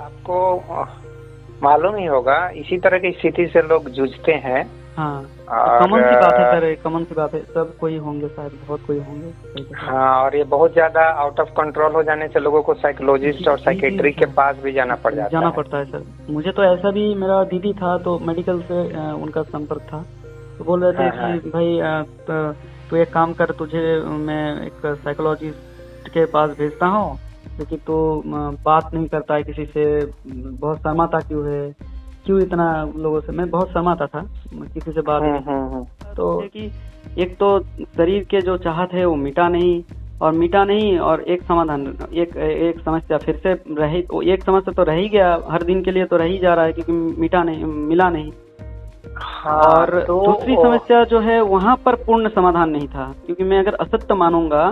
आपको मालूम ही होगा, इसी तरह की स्थिति से लोग जूझते हैं। हाँ, और कॉमन सी बात है सर, कॉमन सी बात है, सब कोई होंगे शायद, बहुत कोई होंगे सही के साथ। हाँ, और ये बहुत ज्यादा आउट ऑफ कंट्रोल हो जाने से लोगों को साइकोलॉजिस्ट और जी जी साइकेट्रिक के सर, पास भी जाना पड़ जाता जाना है। पड़ता है सर। मुझे तो ऐसा भी, मेरा दीदी था तो मेडिकल से उनका संपर्क था, तो बोल रहे थे हाँ हाँ। कि भाई तू एक काम कर, तुझे मैं एक साइकोलॉजिस्ट के पास भेजता हूँ, क्योंकि तू बात नहीं करता है किसी से, बहुत शर्माता क्यों है, क्यों इतना लोगों से, मैं बहुत शर्माता था किसी से बात नहीं। तो है कि एक तो शरीर के जो चाहत है वो मिटा नहीं, और एक समाधान, एक समस्या फिर से रही, एक समस्या तो रह ही गया, हर दिन के लिए तो रह ही जा रहा है, क्योंकि मिटा नहीं, मिला नहीं। हाँ और तो दूसरी समस्या जो है वहां पर पूर्ण समाधान नहीं था, क्योंकि मैं अगर असत्य मानूंगा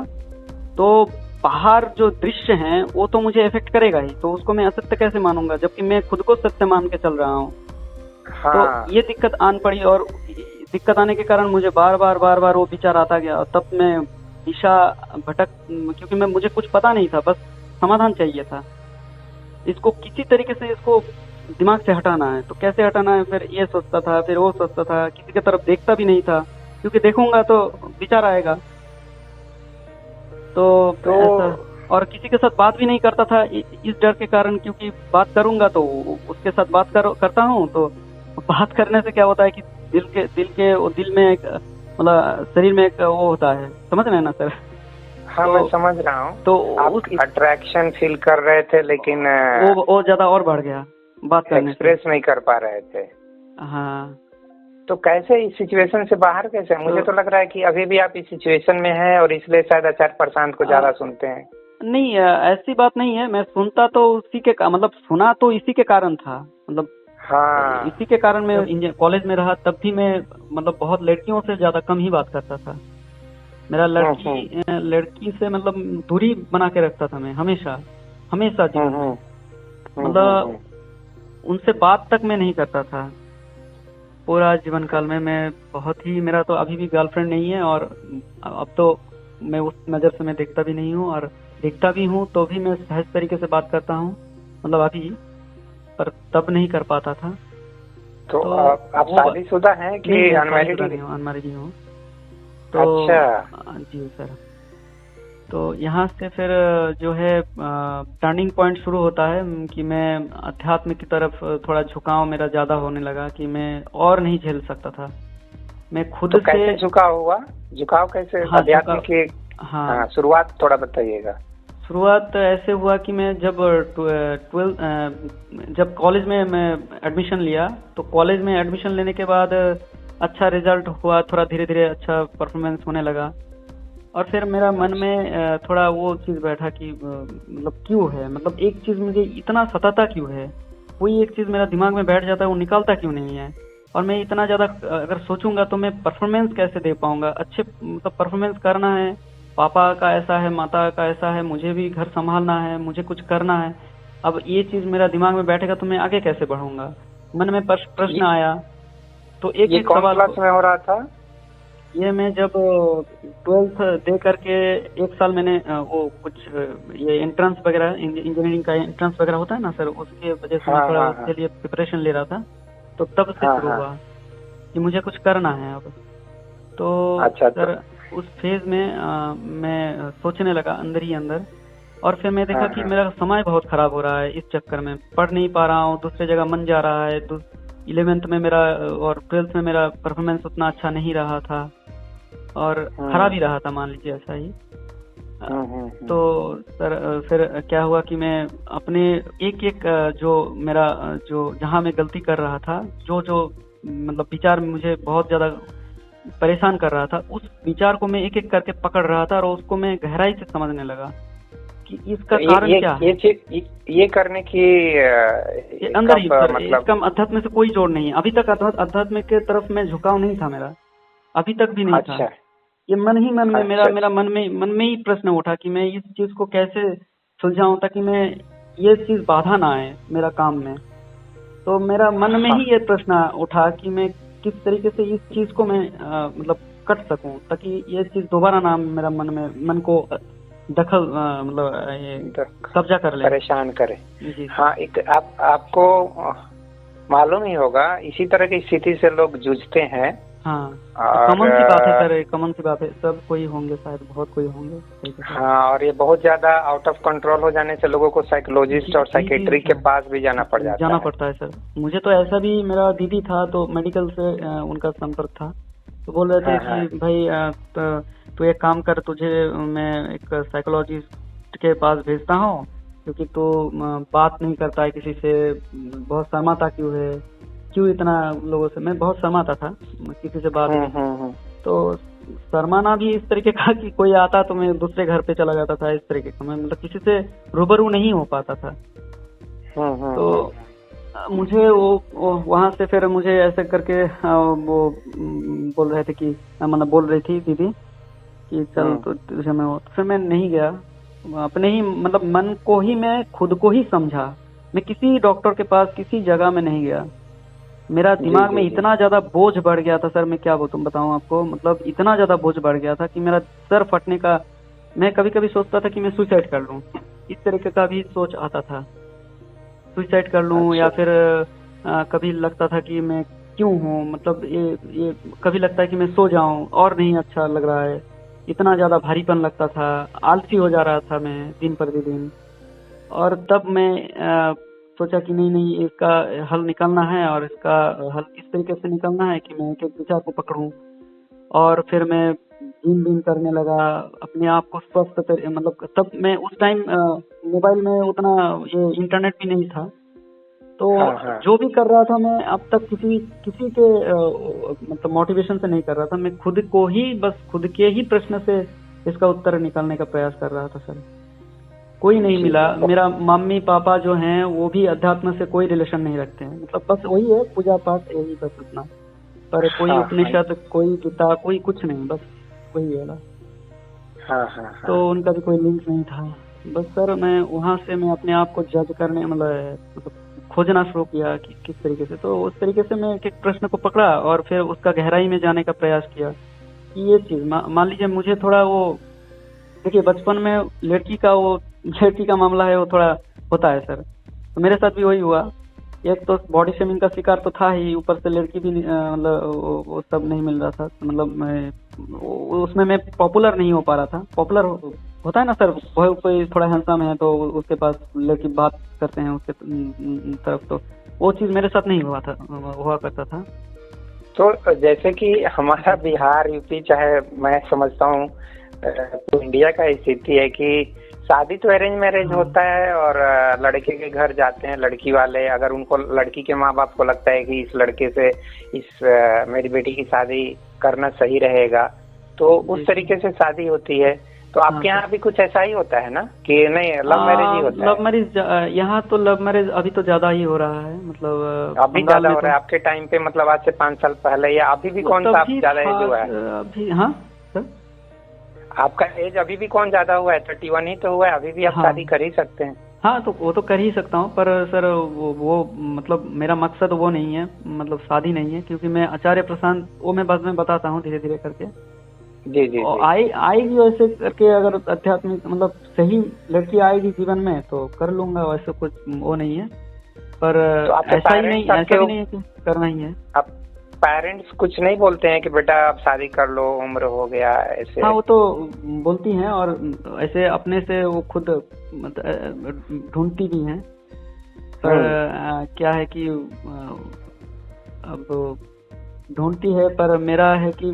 तो बाहर जो दृश्य है वो तो मुझे इफेक्ट करेगा ही, तो उसको मैं असत्य कैसे मानूंगा, जबकि मैं खुद को सत्य मान के चल रहा हूँ। हाँ तो ये दिक्कत आन पड़ी, और दिक्कत आने के कारण मुझे बार बार वो विचार आता गया, और तब मैं दिशा भटक, क्योंकि मुझे कुछ पता नहीं था, बस समाधान चाहिए था, इसको किसी तरीके से इसको दिमाग से हटाना है, तो कैसे हटाना है, फिर ये सोचता था, फिर वो सोचता था, किसी की तरफ देखता भी नहीं था, क्योंकि देखूंगा तो विचार आएगा, तो ऐसा। और किसी के साथ बात भी नहीं करता था इस डर के कारण, क्योंकि बात करूंगा तो उसके साथ करता हूँ, तो बात करने से क्या होता है कि दिल में एक, मतलब शरीर में एक वो होता है, समझ रहे हैं ना सर। हाँ, तो मैं समझ रहा हूँ। तो आप अट्रैक्शन फील कर रहे थे, लेकिन वो ज्यादा और बढ़ गया बात करने से। एक्सप्रेस नहीं कर पा रहे थे। हाँ, तो कैसे इस सिचुएशन से बाहर कैसे? मुझे तो लग रहा है कि अभी भी आप इस सिचुएशन में हैं, और इसलिए शायद आचार्य प्रशांत को ज्यादा सुनते हैं। नहीं, ऐसी बात नहीं है, मैं सुनता तो उसी के मतलब सुना तो इसी के कारण था, मतलब हाँ। इसी के कारण मैं कॉलेज में रहा, तब भी मैं मतलब बहुत लड़कियों से ज्यादा कम ही बात करता था। मेरा लड़की से मतलब दूरी बना के रखता था मैं, हमेशा हमेशा जीवन में, मतलब उनसे बात तक मैं नहीं करता था पूरा जीवन काल में। मैं बहुत ही, मेरा तो अभी भी गर्लफ्रेंड नहीं है, और अब तो मैं उस नज़र से मैं देखता भी नहीं हूँ, और देखता भी हूँ तो भी मैं सहज तरीके से बात करता हूँ, मतलब अभी, पर तब नहीं कर पाता था। तो आप शादीशुदा हैं कि अनमैरिड? अनमैरिड ही हूँ। तो अच्छा जी सर। तो यहाँ से फिर जो है टर्निंग पॉइंट शुरू होता है कि मैं अध्यात्म की तरफ थोड़ा झुकाव मेरा ज्यादा होने लगा, कि मैं और नहीं झेल सकता था, मैं खुद तो से। कैसे झुकाव हुआ? झुकाव कैसे? हाँ, अध्यात्म की हाँ, शुरुआत थोड़ा बताइएगा। शुरुआत ऐसे हुआ कि मैं जब जब कॉलेज में मैं एडमिशन लिया, तो कॉलेज में एडमिशन लेने के बाद अच्छा रिजल्ट हुआ, थोड़ा धीरे धीरे अच्छा परफॉर्मेंस होने लगा, और फिर मेरा मन में थोड़ा वो चीज़ बैठा कि मतलब क्यों है, मतलब एक चीज़ मुझे इतना सताता क्यों है, कोई एक चीज़ मेरा दिमाग में बैठ जाता है, वो निकलता क्यों नहीं है, और मैं इतना ज़्यादा अगर सोचूंगा तो मैं परफॉर्मेंस कैसे दे पाऊंगा, अच्छे मतलब परफॉर्मेंस करना है, पापा का ऐसा है, माता का ऐसा है, मुझे भी घर संभालना है, मुझे कुछ करना है, अब ये चीज़ मेरा दिमाग में बैठेगा तो मैं आगे कैसे बढ़ूंगा, मन में प्रश्न आया। तो एक ये एक कौन सवाल क्लास में हो रहा था? ये मैं जब 12th दे करके एक साल मैंने वो कुछ ये एंट्रेंस वगैरह, इंजीनियरिंग का एंट्रेंस वगैरह होता है ना सर, उसके वजह से मैं थोड़ा उसके लिए प्रिपरेशन ले रहा था, तो तब से शुरू हुआ कि मुझे कुछ करना है अब। तो अच्छा, सर उस फेज में मैं सोचने लगा अंदर ही अंदर, और फिर मैं देखा कि मेरा समय बहुत खराब हो रहा है, इस चक्कर में पढ़ नहीं पा रहा हूँ, दूसरे जगह मन जा रहा है, 11th में मेरा और 12th में मेरा परफॉर्मेंस उतना अच्छा नहीं रहा था, और खराब ही रहा था, मान लीजिए ऐसा ही। तो सर फिर क्या हुआ कि मैं अपने एक एक जो मेरा जो जहाँ मैं गलती कर रहा था, जो जो मतलब विचार मुझे बहुत ज्यादा परेशान कर रहा था, उस विचार को मैं एक एक करके पकड़ रहा था, और उसको मैं गहराई से समझने लगा कि इसका कारण क्या है। ये करने की अंदर ही सर, मतलब इसका अध्यात्म से कोई जोड़ नहीं है, अभी तक अध्यात्म के तरफ में झुकाव नहीं था मेरा, अभी तक भी नहीं था। ये मन ही मन में मेरा मन में ही प्रश्न उठा कि मैं इस चीज को कैसे सुलझाऊं, ताकि मैं ये चीज बाधा ना आए मेरा काम में। तो मेरा मन में ही ये प्रश्न उठा कि मैं किस तरीके से इस चीज को मैं मतलब कट सकूं, ताकि ये चीज दोबारा ना मेरा मन को दखल मतलब ये कब्जा कर ले, परेशान करे। जी। हाँ, एक आपको मालूम ही होगा इसी तरह की स्थिति से लोग जूझते हैं। हाँ, और कॉमन सी बात है सर, कॉमन सी बात है, सब कोई होंगे शायद, बहुत कोई होंगे सही कहा। हाँ, और ये बहुत ज्यादा आउट ऑफ कंट्रोल हो जाने से लोगों को साइकोलॉजिस्ट और जी साइकेट्रिक के पास भी जाना पड़ जाना है। पड़ता है सर। मुझे तो ऐसा भी, मेरा दीदी था तो मेडिकल से उनका संपर्क था, तो बोल रहे थे हाँ, कि भाई तू एक काम कर, तुझे मैं एक साइकोलॉजिस्ट के पास भेजता हूँ, क्योंकि तू बात नहीं करता है किसी से, बहुत शर्माता क्यों है, क्यों इतना लोगों से। मैं बहुत शर्माता था किसी से बात नहीं, तो शर्माना भी इस तरीके का कि कोई आता तो मैं दूसरे घर पे चला जाता था, इस तरीके का। मैं मतलब किसी से रूबरू नहीं हो पाता था। तो मुझे वो वहां से फिर मुझे ऐसे करके वो बोल रहे थे कि मतलब बोल रही थी दीदी कि चल तो तुझे मैं, तो फिर मैं नहीं गया। अपने ही मतलब मन को ही मैं खुद को ही समझा, मैं किसी डॉक्टर के पास किसी जगह में नहीं गया। मेरा दिमाग में इतना ज्यादा बोझ बढ़ गया था सर, मैं क्या बताऊं आपको, मतलब इतना ज्यादा बोझ बढ़ गया था कि मेरा सर फटने का, मैं कभी कभी सोचता था कि मैं सुसाइड कर लूं, इस तरीके का भी सोच आता था, सुसाइड कर लूं। अच्छा। या फिर कभी लगता था कि मैं क्यों हूं, मतलब ये कभी लगता है कि मैं सो जाऊं और नहीं अच्छा लग रहा है, इतना ज्यादा भारीपन लगता था, आलसी हो जा रहा था मैं दिन प्रतिदिन। और तब मैं सोचा कि नहीं नहीं, इसका हल निकालना है, और इसका हल इस तरीके से निकालना है कि मैं एक एक विचार को पकड़ूं। और फिर मैं जिम विम करने लगा, अपने आप को स्वस्थ मतलब तब मैं उस टाइम मोबाइल में उतना ये इंटरनेट भी नहीं था, तो जो भी कर रहा था मैं अब तक किसी किसी के मतलब मोटिवेशन से नहीं कर रहा था, मैं खुद को ही, बस खुद के ही प्रश्न से इसका उत्तर निकालने का प्रयास कर रहा था सर। कोई नहीं मिला। मेरा मम्मी पापा जो हैं वो भी अध्यात्म से कोई रिलेशन नहीं रखते हैं, मतलब बस वही है पूजा पाठ, यही बस उतना, पर कोई उपनिषद, कोई गीता, कोई कुछ नहीं, बस वही है ना। तो उनका भी कोई लिंक नहीं था। बस सर मैं वहां से मैं अपने आप को जज करने मतलब खोजना शुरू किया कि किस तरीके से, तो उस तरीके से मैं एक एक प्रश्न को पकड़ा और फिर उसका गहराई में जाने का प्रयास किया कि ये चीज मान लीजिए मुझे थोड़ा वो, देखिए बचपन में लड़की का मामला है, वो थोड़ा होता है सर, तो मेरे साथ भी वही हुआ। एक तो बॉडी शेमिंग का शिकार तो था ही, ऊपर से लड़की भी मतलब वो सब नहीं मिल रहा था, मतलब मैं उसमें मैं पॉपुलर नहीं हो पा रहा था। पॉपुलर होता है ना सर, कोई थोड़ा हैंडसम है तो उसके पास लड़की बात करते हैं उसके तरफ, तो वो चीज मेरे साथ नहीं हुआ करता था। तो जैसे कि हमारा बिहार, यूपी, चाहे मैं समझता हूँ तो इंडिया का स्थिति है कि शादी तो अरेंज मैरिज होता है और लड़के के घर जाते हैं लड़की वाले। अगर उनको, लड़की के माँ बाप को लगता है कि इस लड़के से मेरी बेटी की शादी करना सही रहेगा, तो उस तरीके से शादी होती है। तो आपके यहाँ भी कुछ ऐसा ही होता है ना कि नहीं, लव मैरिज ही होता है? लव मैरिज यहाँ तो लव मैरिज अभी तो ज्यादा ही हो रहा है, मतलब अभी ज्यादा हो रहा है आपके टाइम पे, मतलब आज से 5 साल पहले, या अभी भी कौन सा ज्यादा एज हुआ है अभी? हाँ सर, आपका एज अभी भी कौन ज्यादा हुआ है? 31 ही तो हुआ है, अभी भी आप शादी कर ही सकते हैं। हाँ तो वो तो कर ही सकता हूँ, पर सर वो मतलब मेरा मकसद वो नहीं है, मतलब शादी नहीं है, क्योंकि मैं आचार्य प्रशांत, वो मैं बाद में बताता हूँ धीरे धीरे करके। जी। और आएगी वैसे करके, अगर आध्यात्मिक मतलब सही लड़की आएगी जीवन में तो कर लूंगा, वैसे कुछ वो नहीं है। पर तो ऐसा ही नहीं, ऐसा भी नहीं है कि करना ही है। अब पेरेंट्स कुछ नहीं बोलते हैं कि बेटा आप शादी कर लो, उम्र हो गया ऐसे? हाँ वो तो बोलती हैं, और ऐसे अपने से वो खुद ढूंढती भी हैं, पर क्या है कि अब ढूंढती है, पर मेरा है कि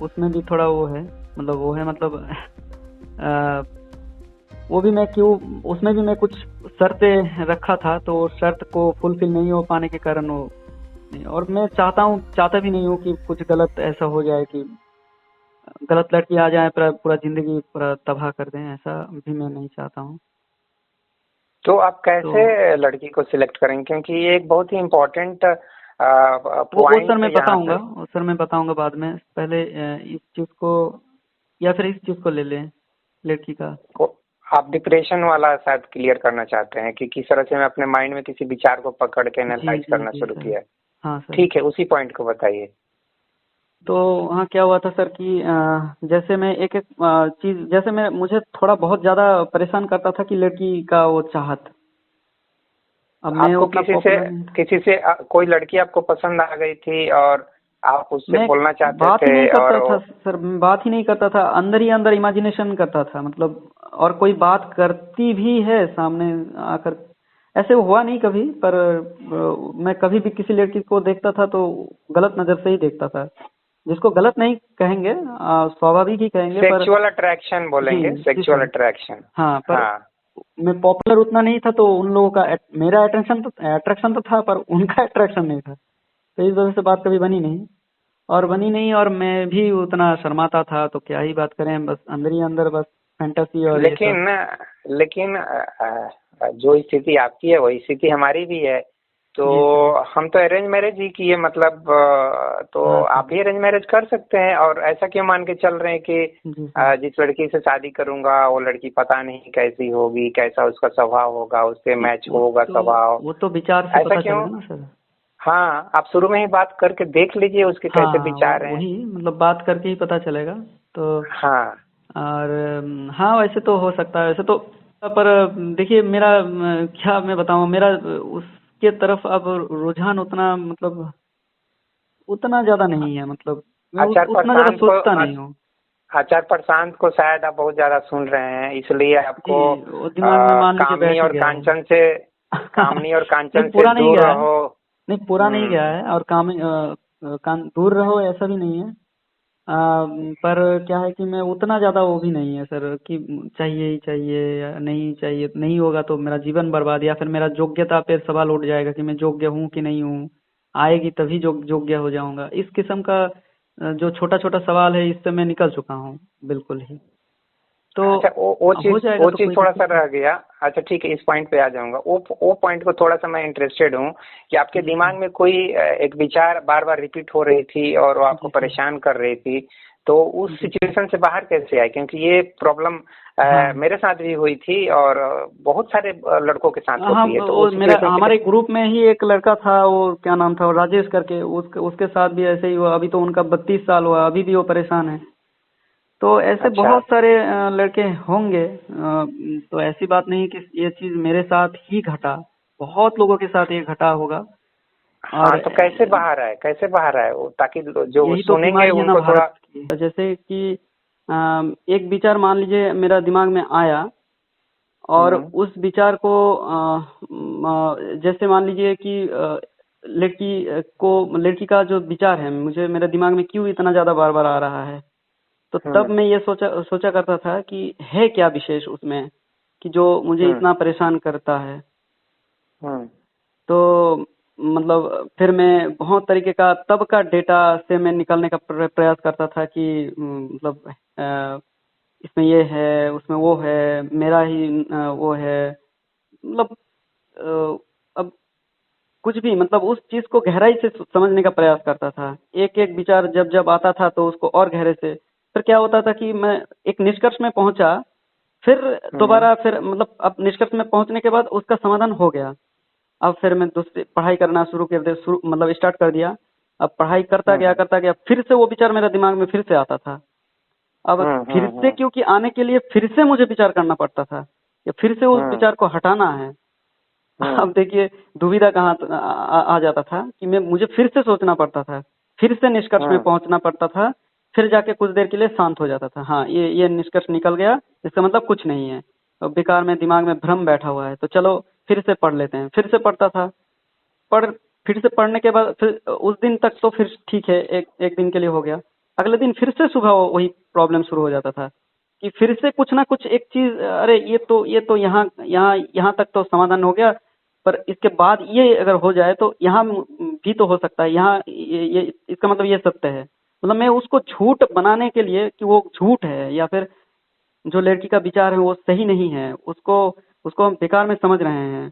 उसमें भी थोड़ा वो है, मतलब वो है मतलब वो भी मैं क्यों, उसमें भी मैं कुछ शर्तें रखा था, तो शर्त को फुलफिल नहीं हो पाने के कारण वो नहीं। और मैं चाहता भी नहीं हूँ कि कुछ गलत ऐसा हो जाए कि गलत लड़की आ जाए पूरा जिंदगी पूरा तबाह कर दें, ऐसा भी मैं नहीं चाहता हूँ। तो आप कैसे लड़की को सिलेक्ट करेंगे? क्योंकि ये एक बहुत ही इम्पोर्टेंट वो सर मैं बताऊंगा, सर मैं बताऊंगा बाद में। पहले इस चीज को या फिर इस चीज को ले लें, लड़की का। आप डिप्रेशन वाला शायद क्लियर करना चाहते हैं कि किस तरह से मैं अपने माइंड में किसी विचार को पकड़ के एनालाइज करना शुरू किया है। हाँ सर, ठीक है, उसी पॉइंट को बताइए। तो वहाँ क्या हुआ था सर कि जैसे मैं एक एक चीज, जैसे मैं मुझे थोड़ा बहुत ज्यादा परेशान करता था कि लड़की का वो चाहत। अब मैं आपको उतना पॉपुलर नहीं था। किसी से कोई लड़की आपको पसंद आ गई थी और आप उससे मैं बोलना चाहते बात ही थे नहीं और करता था सर, मैं बात ही नहीं करता था, अंदर ही अंदर इमेजिनेशन करता था मतलब। और कोई बात करती भी है सामने आकर, ऐसे हुआ नहीं कभी, पर मैं कभी भी किसी लड़की को देखता था तो गलत नजर से ही देखता था, जिसको गलत नहीं कहेंगे, स्वाभाविक ही कहेंगे, पर सेक्सुअल अट्रैक्शन जी बोलेंगे, जी सेक्सुअल सर। अट्रैक्शन। हाँ, पर हाँ। मैं पॉपुलर उतना नहीं था तो उन लोगों का मेरा अट्रैक्शन तो था, पर उनका अट्रैक्शन नहीं था, तो इस वजह से बात कभी बनी नहीं। और बनी नहीं, और मैं भी उतना शर्माता था, तो क्या ही बात करें, बस अंदर ही अंदर बस फैंटेसी और ये सब। लेकिन लेकिन जो स्थिति आपकी है वही स्थिति हमारी भी है। तो जी सर। हम तो अरेंज मैरिज ही किए, मतलब तो हाँ आप सर। भी अरेंज मैरिज कर सकते हैं। और ऐसा क्यों मान के चल रहे हैं कि जी सर। जिस लड़की से शादी करूंगा वो लड़की पता नहीं कैसी होगी, कैसा उसका स्वभाव होगा, उससे नहीं, मैच होगा स्वभाव, वो तो विचार से ऐसा पता क्यों? चलेगा ना सर। हाँ, आप शुरू में ही बात करके देख लीजिए उसके कैसे हाँ, विचार हैं। वही मतलब बात करके ही पता चलेगा। तो हाँ। और हाँ, वैसे तो हो सकता है वैसे तो, पर देखिए मेरा क्या मैं बताऊँ, मेरा उसके तरफ अब रुझान उतना मतलब उतना ज्यादा नहीं है, मतलब मैं आचार उतना ज्यादा प्रशांत को सोचता नहीं हूँ। आचार प्रशांत को शायद आप बहुत ज्यादा सुन रहे हैं, इसलिए जी, आपको वो दिमाग में मान लीजिए कामनी बैठ ही और गया है। कांचन से नहीं, पूरा नहीं दूर गया है। रहो। नहीं, पूरा नहीं गया हम्म। है, और दूर रहो ऐसा भी नहीं है। पर क्या है कि मैं उतना ज्यादा वो भी नहीं है सर कि चाहिए ही चाहिए या नहीं चाहिए, नहीं होगा तो मेरा जीवन बर्बाद, या फिर मेरा योग्यता पे सवाल उठ जाएगा कि मैं योग्य हूँ कि नहीं हूँ, आएगी तभी योग्य हो जाऊंगा, इस किस्म का जो छोटा छोटा सवाल है, इससे मैं निकल चुका हूँ बिल्कुल ही। तो अच्छा, हो जाएगा वो तो चीज कोई थोड़ा दिक्कत सा नहीं। रह गया। अच्छा ठीक है, इस पॉइंट पे आ जाऊंगा। वो पॉइंट को थोड़ा सा मैं इंटरेस्टेड हूँ कि आपके जी दिमाग सर। में कोई एक विचार बार बार रिपीट हो रही थी और वो आपको जी सर। परेशान कर रही थी। तो उस जी सर। सिचुएशन से बाहर कैसे आए? क्योंकि ये प्रॉब्लम हाँ मेरे साथ भी हुई थी और बहुत सारे लड़कों के साथ हाँ, होती है। तो वो उस मेरा सिचुएशन से हमारे ग्रुप में ही एक लड़का था, वो क्या नाम था, वो राजेश करके, उसके साथ भी ऐसे ही हुआ। अभी तो उनका 32 साल हुआ, अभी भी वो परेशान है। तो ऐसे अच्छा। बहुत सारे लड़के होंगे, तो ऐसी बात नहीं कि ये चीज मेरे साथ ही घटा, बहुत लोगों के साथ ये घटा होगा। और हाँ, तो कैसे बाहर आए, कैसे बाहर आए वो, ताकि जो यही तो सुनेंगे बीमारी है ना उनको थोड़ा। भारत की, जैसे कि एक विचार मान लीजिए मेरा दिमाग में आया, और हम्म। उस विचार को जैसे मान लीजिए कि लड़की का जो विचार है, मुझे मेरे दिमाग में क्यों इतना ज्यादा बार बार आ रहा है, तो तब हम्म। मैं ये सोचा सोचा करता था कि है क्या विशेष उसमें कि जो मुझे हम्म। इतना परेशान करता है। हम्म। तो मतलब फिर मैं बहुत तरीके का तब का डेटा से मैं निकलने का प्रयास करता था कि मतलब इसमें ये है, उसमें वो है, मेरा ही वो है, मतलब अब कुछ भी, मतलब उस चीज को गहराई से समझने का प्रयास करता था। एक एक विचार जब जब आता था तो उसको और गहरे से, फिर क्या होता था कि मैं एक निष्कर्ष में पहुंचा, फिर हम्म। दोबारा, फिर मतलब अब निष्कर्ष में पहुंचने के बाद उसका समाधान हो गया। अब फिर मैं दूसरी पढ़ाई करना शुरू कर दे शुरू मतलब स्टार्ट कर दिया। अब पढ़ाई हम्म। करता गया, फिर से वो विचार मेरे दिमाग में फिर से आता था। अब हम्म। फिर हम्म। से, क्योंकि आने के लिए फिर से मुझे विचार करना पड़ता था कि फिर से उस हम्म। विचार को हटाना है। हम्म। अब देखिए दुविधा कहाँ आ जाता था कि मुझे फिर से सोचना पड़ता था, फिर से निष्कर्ष में हम्म। पहुंचना पड़ता था, फिर जाके कुछ देर के लिए शांत हो जाता था। हाँ, ये निष्कर्ष निकल गया, इसका मतलब कुछ नहीं है, अब बेकार में दिमाग में भ्रम बैठा हुआ है, तो चलो फिर से पढ़ लेते हैं। फिर से पढ़ता था, पढ़ फिर से पढ़ने के बाद फिर उस दिन तक तो फिर ठीक है, एक एक दिन के लिए हो गया। अगले दिन फिर से सुबह वही प्रॉब्लम शुरू हो जाता था कि फिर से कुछ ना कुछ एक चीज, अरे ये तो यहाँ यहाँ यहाँ तक तो समाधान हो गया, पर इसके बाद ये अगर हो जाए तो यहाँ भी तो हो सकता है, यहाँ ये इसका मतलब ये सत्य है। मतलब मैं उसको झूठ बनाने के लिए कि वो झूठ है, या फिर जो लड़की का विचार है वो सही नहीं है, उसको उसको हम बेकार में समझ रहे हैं,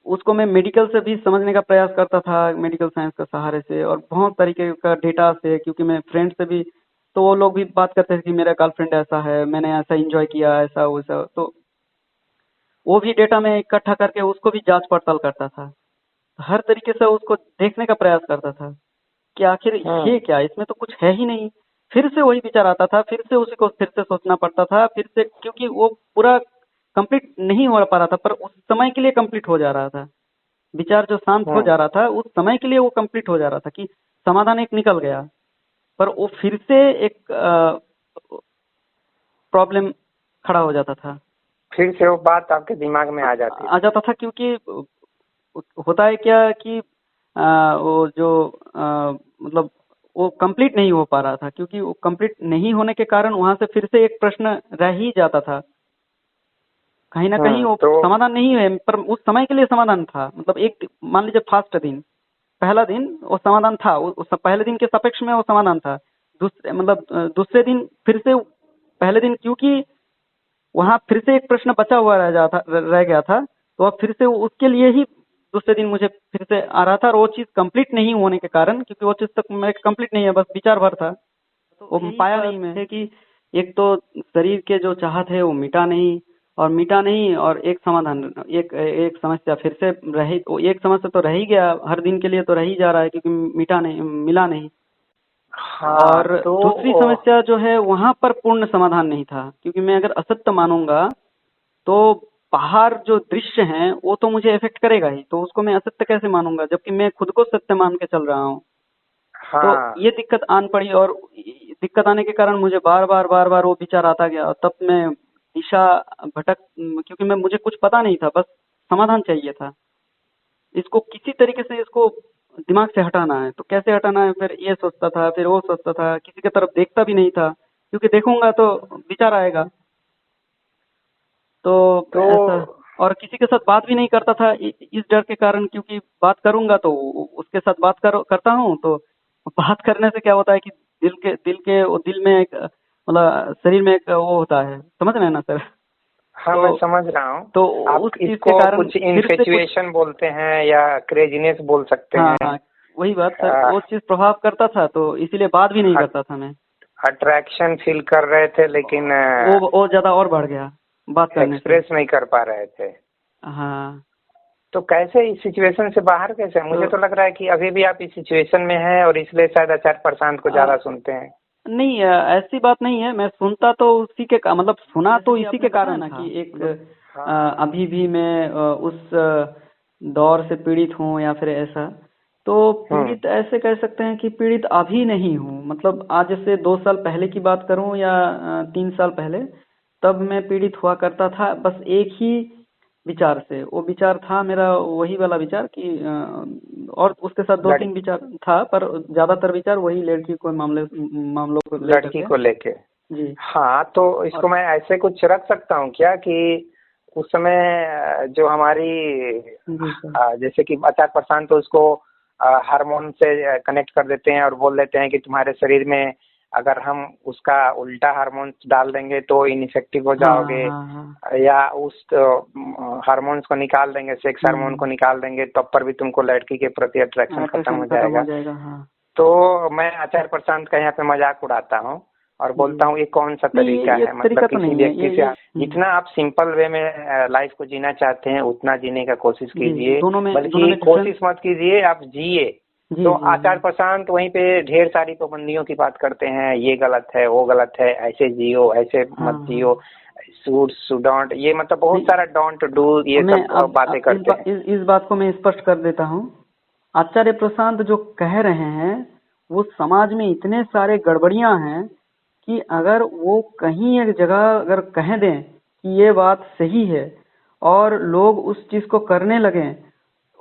उसको मैं मेडिकल से भी समझने का प्रयास करता था, मेडिकल साइंस का सहारे से, और बहुत तरीके का डेटा से, क्योंकि मैं फ्रेंड से भी, तो वो लोग भी बात करते थे कि मेरा गर्लफ्रेंड ऐसा है, मैंने ऐसा एंजॉय किया, ऐसा वैसा, तो वो भी डेटा में इकट्ठा करके उसको भी जांच पड़ताल करता था, हर तरीके से उसको देखने का प्रयास करता था। कि आखिर ये क्या, इसमें तो कुछ है ही नहीं। फिर से वही विचार आता था, फिर से उसी को फिर से सोचना पड़ता था, फिर से, क्योंकि वो पूरा कंप्लीट नहीं हो पा रहा था, पर उस समय के लिए कंप्लीट हो जा रहा था। विचार जो शांत हो जा रहा था उस समय के लिए वो कंप्लीट हो जा रहा था कि समाधान एक निकल गया, पर वो फिर से एक प्रॉब्लम खड़ा हो जाता था। फिर से वो बात आपके दिमाग में आ जाता था, क्योंकि होता है क्या कि वो जो मतलब वो कंप्लीट नहीं हो पा रहा था, क्योंकि वो कंप्लीट नहीं होने के कारण वहां से फिर से एक प्रश्न रह ही जाता था। कहीं ना कहीं वो समाधान नहीं है, पर उस समय के लिए समाधान था। मतलब एक मान लीजिए फर्स्ट दिन, पहला दिन वो समाधान था, उस पहले दिन के सापेक्ष में वो समाधान था। दूसरे दिन फिर से पहले दिन, क्योंकि वहां फिर से एक प्रश्न बचा हुआ रह गया था, तो अब फिर से उसके लिए ही दूसरे दिन मुझे फिर से आ रहा था, और वो चीज कंप्लीट नहीं होने के कारण, क्योंकि वो चीज तक मेरे कंप्लीट नहीं है, बस विचार भर था, तो वो पाया नहीं मैं। कि एक तो शरीर के जो चाहत है वो मिटा नहीं, और एक समाधान, एक समस्या फिर से रही, एक समस्या तो रह ही गया, हर दिन के लिए तो रह ही जा रहा है, क्योंकि मिला नहीं। हाँ, और दूसरी समस्या जो है वहां पर पूर्ण समाधान नहीं था, क्योंकि मैं अगर असत्य मानूंगा तो बाहर जो दृश्य है वो तो मुझे इफेक्ट करेगा ही, तो उसको मैं असत्य कैसे मानूंगा, जबकि मैं खुद को सत्य मान के चल रहा हूँ। हाँ। तो ये दिक्कत आन पड़ी, और दिक्कत आने के कारण मुझे बार बार वो विचार आता गया, और तब मैं दिशा भटक, क्योंकि मुझे कुछ पता नहीं था, बस समाधान चाहिए था। इसको किसी तरीके से इसको दिमाग से हटाना है, तो कैसे हटाना है, फिर ये सोचता था, फिर वो सोचता था, किसी की तरफ देखता भी नहीं था, क्योंकि देखूंगा तो विचार आएगा, तो ऐसा। और किसी के साथ बात भी नहीं करता था इस डर के कारण, क्योंकि बात करूंगा तो उसके साथ करता हूँ, तो बात करने से क्या होता है कि दिल में एक, मतलब शरीर में एक वो होता है, समझ रहे हैं ना सर? हाँ, तो मैं समझ रहा हूँ। तो आप उस चीज इसको के कारण कुछ इन्फेचुएशन बोलते हैं या क्रेजीनेस बोल सकते हैं। हाँ, वही बात सर, वो चीज प्रभाव करता था, तो इसीलिए बात भी नहीं करता था मैं। अट्रैक्शन फील कर रहे थे, लेकिन वो ज्यादा और बढ़ गया बात करने से। एक्सप्रेस नहीं कर पा रहे थे। हाँ, तो कैसे इस सिचुएशन से बाहर कैसे? मुझे तो लग रहा है कि अभी भी आप इस सिचुएशन में हैं, और इसलिए शायद आचार्य प्रशांत को ज्यादा सुनते हैं। नहीं, ऐसी बात नहीं है, मैं सुनता तो उसी के मतलब सुना तो इसी के कारण ना, कि एक अभी भी मैं उस दौर से पीड़ित हूँ, या फिर ऐसा। तो पीड़ित ऐसे कह सकते हैं कि पीड़ित अभी नहीं हूँ, मतलब आज से 2 साल पहले की बात करूँ या 3 साल पहले, तब मैं पीड़ित हुआ करता था, बस एक ही विचार से। वो विचार था मेरा वही वाला विचार कि और उसके साथ 2-3 विचार था, पर ज्यादातर विचार वही लड़की को मामलों को लेके जी। हाँ, तो इसको मैं ऐसे कुछ रख सकता हूँ क्या कि उस समय जो हमारी जैसे कि आचार्य प्रशांत तो उसको हार्मोन से कनेक्ट कर देते हैं, और बोल देते हैं कि तुम्हारे शरीर में अगर हम उसका उल्टा हार्मोन डाल देंगे तो इनइफेक्टिव हो जाओगे। या उस हार्मोन्स को निकाल देंगे, सेक्स हार्मोन को निकाल देंगे, तब पर भी तुमको लड़की के प्रति अट्रैक्शन खत्म हो जाएगा। तो मैं आचार्य प्रशांत का यहाँ पे मजाक उड़ाता हूँ और बोलता हूँ ये कौन सा तरीका है, मतलब किसी व्यक्ति से जितना आप सिंपल वे में लाइफ को जीना चाहते हैं उतना जीने का कोशिश कीजिए, बल्कि कोशिश मत कीजिए, आप जिए। तो आचार्य प्रशांत वहीं पे ढेर सारी पाबंदियों की बात करते हैं, ये गलत है, वो गलत है, ऐसे जियो, ऐसे मत जियो, शुड डोंट, ये मतलब बहुत सारा डोंट डू, ये सब बातें करते हैं। इस बात को मैं स्पष्ट कर देता हूँ। आचार्य प्रशांत जो कह रहे हैं वो समाज में इतने सारे गड़बड़ियां हैं कि अगर वो कहीं एक जगह अगर कह दें कि ये बात सही है और लोग उस चीज को करने लगें,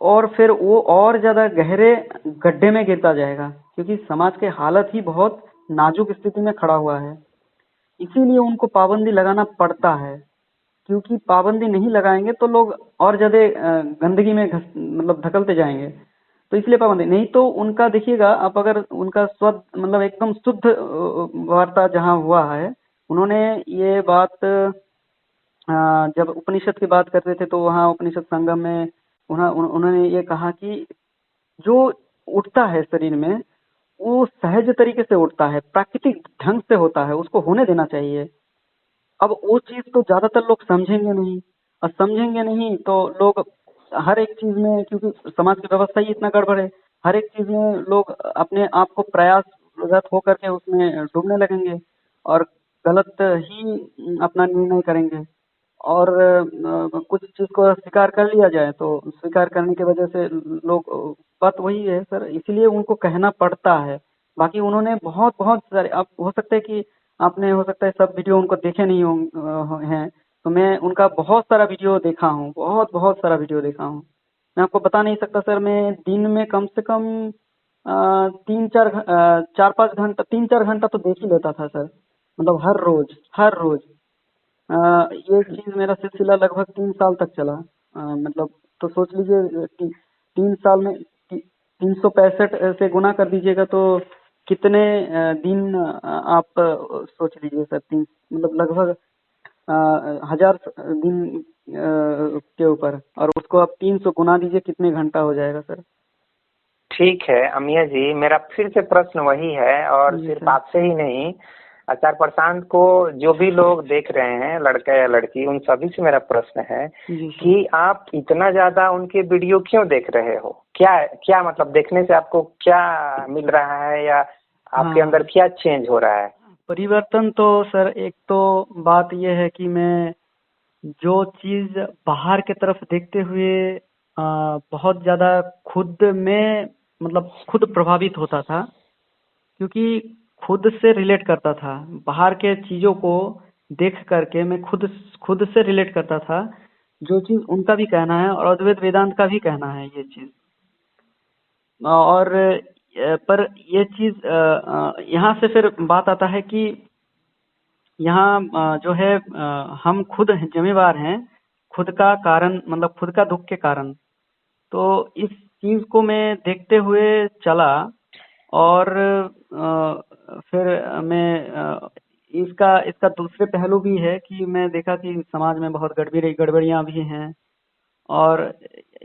और फिर वो और ज्यादा गहरे गड्ढे में गिरता जाएगा, क्योंकि समाज के हालत ही बहुत नाजुक स्थिति में खड़ा हुआ है। इसीलिए उनको पाबंदी लगाना पड़ता है, क्योंकि पाबंदी नहीं लगाएंगे तो लोग और ज्यादा गंदगी में मतलब धकलते जाएंगे, तो इसलिए पाबंदी नहीं। तो उनका देखिएगा आप, अगर उनका मतलब एकदम शुद्ध वार्ता जहाँ हुआ है, उन्होंने ये बात जब उपनिषद की बात करते थे तो वहाँ उपनिषद संगम में उन्होंने ये कहा कि जो उठता है शरीर में वो सहज तरीके से उठता है, प्राकृतिक ढंग से होता है, उसको होने देना चाहिए। अब वो चीज तो ज्यादातर लोग समझेंगे नहीं, और समझेंगे नहीं तो लोग हर एक चीज में, क्योंकि समाज की व्यवस्था ही इतना गड़बड़ है, हर एक चीज में लोग अपने आप को प्रयासरत होकर के उसमें डूबने लगेंगे और गलत ही अपना निर्णय करेंगे। और कुछ चीज को स्वीकार कर लिया जाए तो स्वीकार करने की वजह से लोग, बात वही है सर, इसीलिए उनको कहना पड़ता है। बाकी उन्होंने बहुत बहुत सारे, अब हो सकता है कि आपने, हो सकता है सब वीडियो उनको देखे नहीं हैं, तो मैं उनका बहुत सारा वीडियो देखा हूँ, बहुत बहुत सारा वीडियो देखा हूँ। मैं आपको बता नहीं सकता सर, मैं दिन में कम से कम 4-5 घंटा, 3-4 घंटा तो देख ही लेता था सर, मतलब हर रोज हर रोज। ये चीज मेरा सिलसिला लगभग 3 साल तक चला। मतलब तो सोच लीजिए कि 3 साल में 365 से गुना कर दीजिएगा तो कितने दिन, आप सोच लीजिए सर, तीन मतलब लगभग 1000 दिन के ऊपर, और उसको आप 300 गुना दीजिए, कितने घंटा हो जाएगा सर। ठीक है अमिया जी, मेरा फिर से प्रश्न वही है, और जी सिर्फ सर। आपसे ही नहीं, आचार्य प्रशांत को जो भी लोग देख रहे हैं, लड़का या लड़की, उन सभी से मेरा प्रश्न है जी सर। कि आप इतना ज्यादा उनके वीडियो क्यों देख रहे हो? क्या क्या मतलब देखने से आपको क्या मिल रहा है, या आपके हाँ, अंदर क्या चेंज हो रहा है? परिवर्तन तो सर, एक तो बात यह है कि मैं जो चीज बाहर की तरफ देखते हुए बहुत ज्यादा खुद में, मतलब खुद प्रभावित होता था, क्योंकि खुद से रिलेट करता था। बाहर के चीजों को देख करके मैं खुद खुद से रिलेट करता था। जो चीज उनका भी कहना है और अद्वैत वेदांत का भी कहना है ये चीज। और पर ये चीज यहाँ से फिर बात आता है कि यहाँ जो है हम खुद जिम्मेवार हैं, खुद का कारण, मतलब खुद का दुख के कारण। तो इस चीज को मैं देखते हुए चला, और फिर मैं इसका इसका दूसरे पहलू भी है कि मैं देखा कि समाज में बहुत गड़बड़ियां भी हैं, और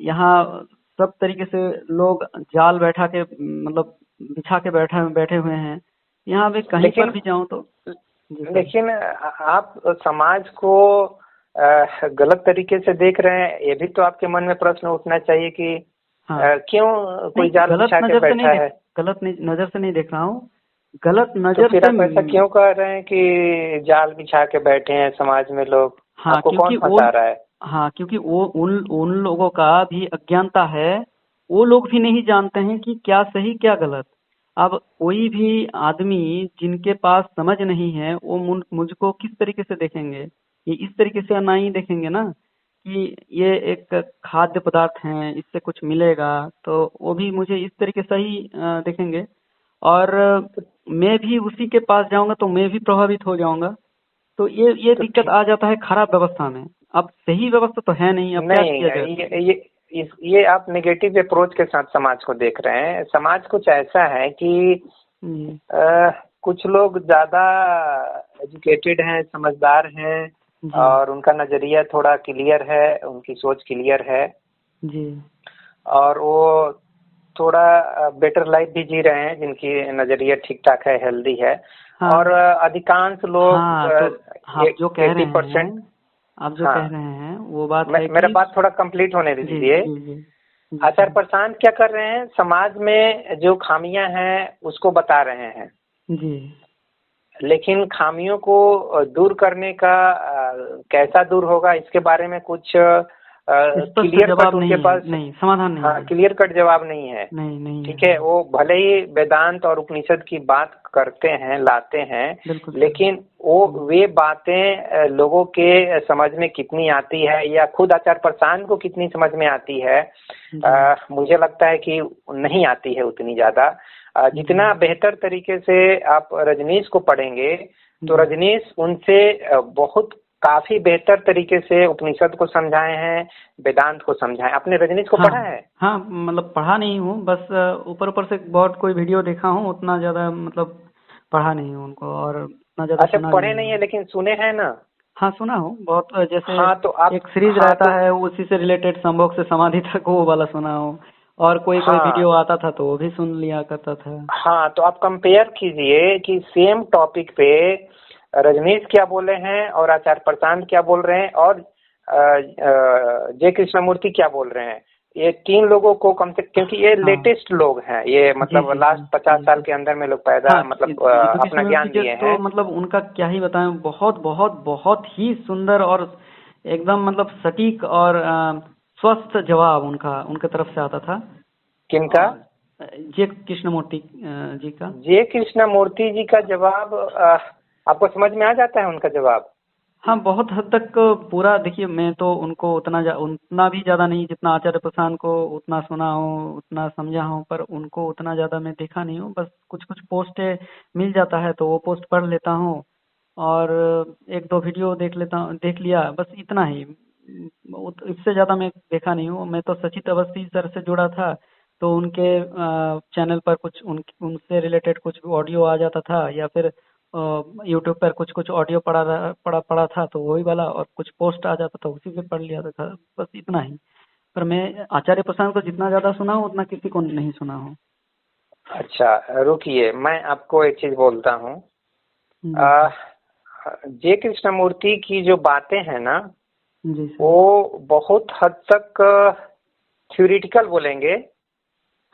यहाँ सब तरीके से लोग जाल बैठा के, मतलब बिछा के बैठे हुए हैं। यहाँ भी कहीं पर लेकिन भी जाऊं तो। जी सर। लेकिन आप समाज को गलत तरीके से देख रहे हैं, ये भी तो आपके मन में प्रश्न उठना चाहिए कि हाँ, क्यों कोई नहीं, जाल बिछा के बैठा है? नजर से नहीं देख रहा हूँ, गलत तो नजर फिर से। आप ऐसा क्यों कह रहे हैं कि जाल बिछा के बैठे हैं समाज में लोग? हाँ, आपको कौन फंसा रहा है? हाँ, क्योंकि वो उन उन लोगों का भी अज्ञानता है। वो लोग भी नहीं जानते हैं कि क्या सही क्या गलत। अब कोई भी आदमी जिनके पास समझ नहीं है, वो मुझको किस तरीके से देखेंगे? ये इस तरीके से ना ही देखेंगे ना कि ये एक खाद्य पदार्थ है, इससे कुछ मिलेगा, तो वो भी मुझे इस तरीके से ही देखेंगे। और मैं भी उसी के पास जाऊंगा तो मैं भी प्रभावित हो जाऊंगा। तो ये तो दिक्कत आ जाता है खराब व्यवस्था में। अब सही व्यवस्था तो है नहीं, अब क्या नहीं, किया जाए? ये आप नेगेटिव अप्रोच के साथ समाज को देख रहे हैं। समाज कुछ ऐसा है कि जी। कुछ लोग ज्यादा एजुकेटेड हैं, समझदार हैं, जी। और उनका नजरिया थोड़ा क्लियर है, उनकी सोच क्लियर है, जी। और वो थोड़ा बेटर लाइफ भी जी रहे हैं, जिनकी नजरिया ठीक ठाक है, हेल्दी है। हाँ। और अधिकांश लोग हाँ, तो आप जो कह रहे 80%। हैं, आप जो कह हाँ, रहे हैं वो बात है मेरा कि। बात थोड़ा कंप्लीट होने जी। दीजिए। जी। जी। जी आचार्य सर। प्रशांत क्या कर रहे हैं, समाज में जो खामियां हैं उसको बता रहे हैं, जी। लेकिन खामियों को दूर करने का कैसा दूर होगा, इसके बारे में कुछ स्पष्ट क्लियर कट जवाब उनके नहीं है, पास, नहीं, समाधान नहीं हाँ, है। क्लियर कट जवाब नहीं है। नहीं, नहीं है, ठीक है, हाँ। वो भले ही वेदांत और उपनिषद की बात करते हैं, लाते हैं, बिल्कुल सर। लेकिन वो वे बातें लोगों के समझ में कितनी आती है, या खुद आचार्य प्रशांत को कितनी समझ में आती है, जी। मुझे लगता है कि नहीं आती है उतनी ज्यादा। जितना बेहतर तरीके से आप रजनीश को पढ़ेंगे, तो जी। रजनीश उनसे बहुत काफी बेहतर तरीके से उपनिषद को समझाए हैं, वेदांत को समझाए। आपने रजनीश को हाँ। पढ़ा है? हाँ, मतलब पढ़ा नहीं हूँ, बस ऊपर ऊपर से बहुत कोई वीडियो देखा हूँ, उतना ज्यादा मतलब पढ़ा नहीं हूँ उनको, और उतना ज्यादा अच्छा, सुना भी पढ़े नहीं नहीं है। है लेकिन सुने हैं ना? हाँ, सुना हूँ बहुत, जैसे हाँ तो आप, एक सीरीज हाँ रहता तो, है उसी से रिलेटेड, संभोग से समाधि तक, वो वाला सुना हूँ। और कोई कोई हाँ वीडियो आता था तो वो भी सुन लिया करता था। हाँ, तो आप कंपेयर कीजिए कि सेम टॉपिक पे रजनीश क्या बोले हैं, और आचार्य प्रशांत क्या बोल रहे हैं, और जय कृष्णमूर्ति क्या बोल रहे हैं। ये 3 लोगों को कम से, क्योंकि ये हाँ लेटेस्ट लोग हैं, ये मतलब जी लास्ट जी 50 जी साल जी। के अंदर में लोग पैदा हाँ मतलब एजुकेशनल अपना ज्ञान टीचर दिए तो हैं। मतलब उनका क्या ही बताएं, बहुत बहुत बहुत ही सुंदर और एकदम मतलब सटीक और स्वस्थ जवाब उनका उनके तरफ से आता था। किनका? और जे कृष्णमूर्ति जी का। जे कृष्णमूर्ति जी का जवाब आपको समझ में आ जाता है उनका जवाब? हाँ बहुत हद तक पूरा, देखिए मैं तो उनको उतना भी ज्यादा नहीं, जितना आचार्य प्रसाद को उतना सुना हूँ उतना समझा हूँ, पर उनको उतना ज्यादा मैं देखा नहीं हूँ। बस कुछ कुछ पोस्ट मिल जाता है तो वो पोस्ट पढ़ लेता हूँ, और एक दो वीडियो देख लेता हूँ, देख लिया, बस इतना ही। इससे ज्यादा मैं देखा नहीं हूँ। मैं तो सचित अवस्थी सर से जुड़ा था, तो उनके चैनल पर कुछ उनसे रिलेटेड कुछ ऑडियो आ जाता था, या फिर यूट्यूब पर कुछ कुछ ऑडियो पड़ा था तो वही वाला, और कुछ पोस्ट आ जाता था उसी से पढ़ लिया था, बस इतना ही। पर मैं आचार्य प्रसाद को जितना ज्यादा सुना हूँ उतना किसी को नहीं सुना हूँ। अच्छा रुकिए, मैं आपको एक चीज बोलता हूँ। जी सर। जे कृष्णमूर्ति की जो बातें हैं ना, जी सर। वो बहुत हद तक थ्योरेटिकल बोलेंगे।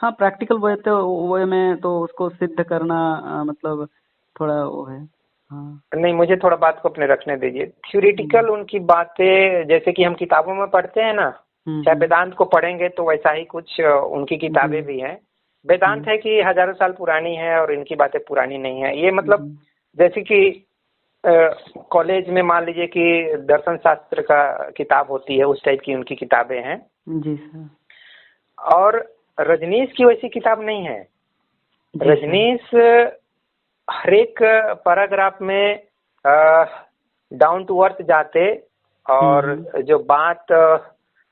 हाँ प्रैक्टिकल वे में तो उसको सिद्ध करना मतलब थोड़ा वो है। हाँ। नहीं, मुझे थोड़ा बात को अपने रखने दीजिए। हम्म थ्योरेटिकल उनकी बातें जैसे कि हम किताबों में पढ़ते हैं ना, चाहे हम्म। वेदांत को पढ़ेंगे तो वैसा ही कुछ उनकी जी। किताबें भी हैं। वेदांत हम्म है कि हजारों साल पुरानी है और इनकी बातें पुरानी नहीं है। ये मतलब हम्म। जैसे कि कॉलेज में मान लीजिए कि दर्शन शास्त्र का किताब होती है, उस टाइप की उनकी किताबें हैं। जी सर। और रजनीश की वैसी किताब नहीं है। जी सर। रजनीश हर एक पैराग्राफ में डाउन टू अर्थ जाते, और हम्म। जो बात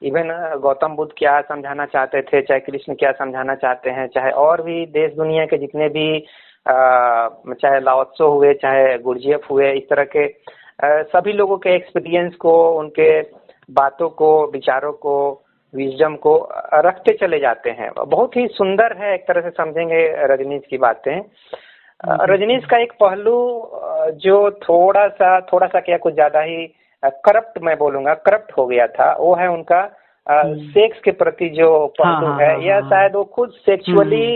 इवन गौतम बुद्ध क्या समझाना चाहते थे, चाहे कृष्ण क्या समझाना चाहते हैं, चाहे और भी देश दुनिया के जितने भी चाहे लाओ त्से हुए, चाहे गुरजेफ हुए, इस तरह के सभी लोगों के एक्सपीरियंस को, उनके बातों को, विचारों को, विजडम को रखते चले जाते हैं। बहुत ही सुंदर है एक तरह से समझेंगे रजनीश की बातें। जी रजनीश सर। का एक पहलू जो थोड़ा सा क्या कुछ ज्यादा ही करप्ट, मैं बोलूंगा करप्ट हो गया था, वो है उनका हम्म। सेक्स के प्रति जो हाँ पहलू हाँ है, हाँ हाँ या हाँ। शायद वो खुद सेक्सुअली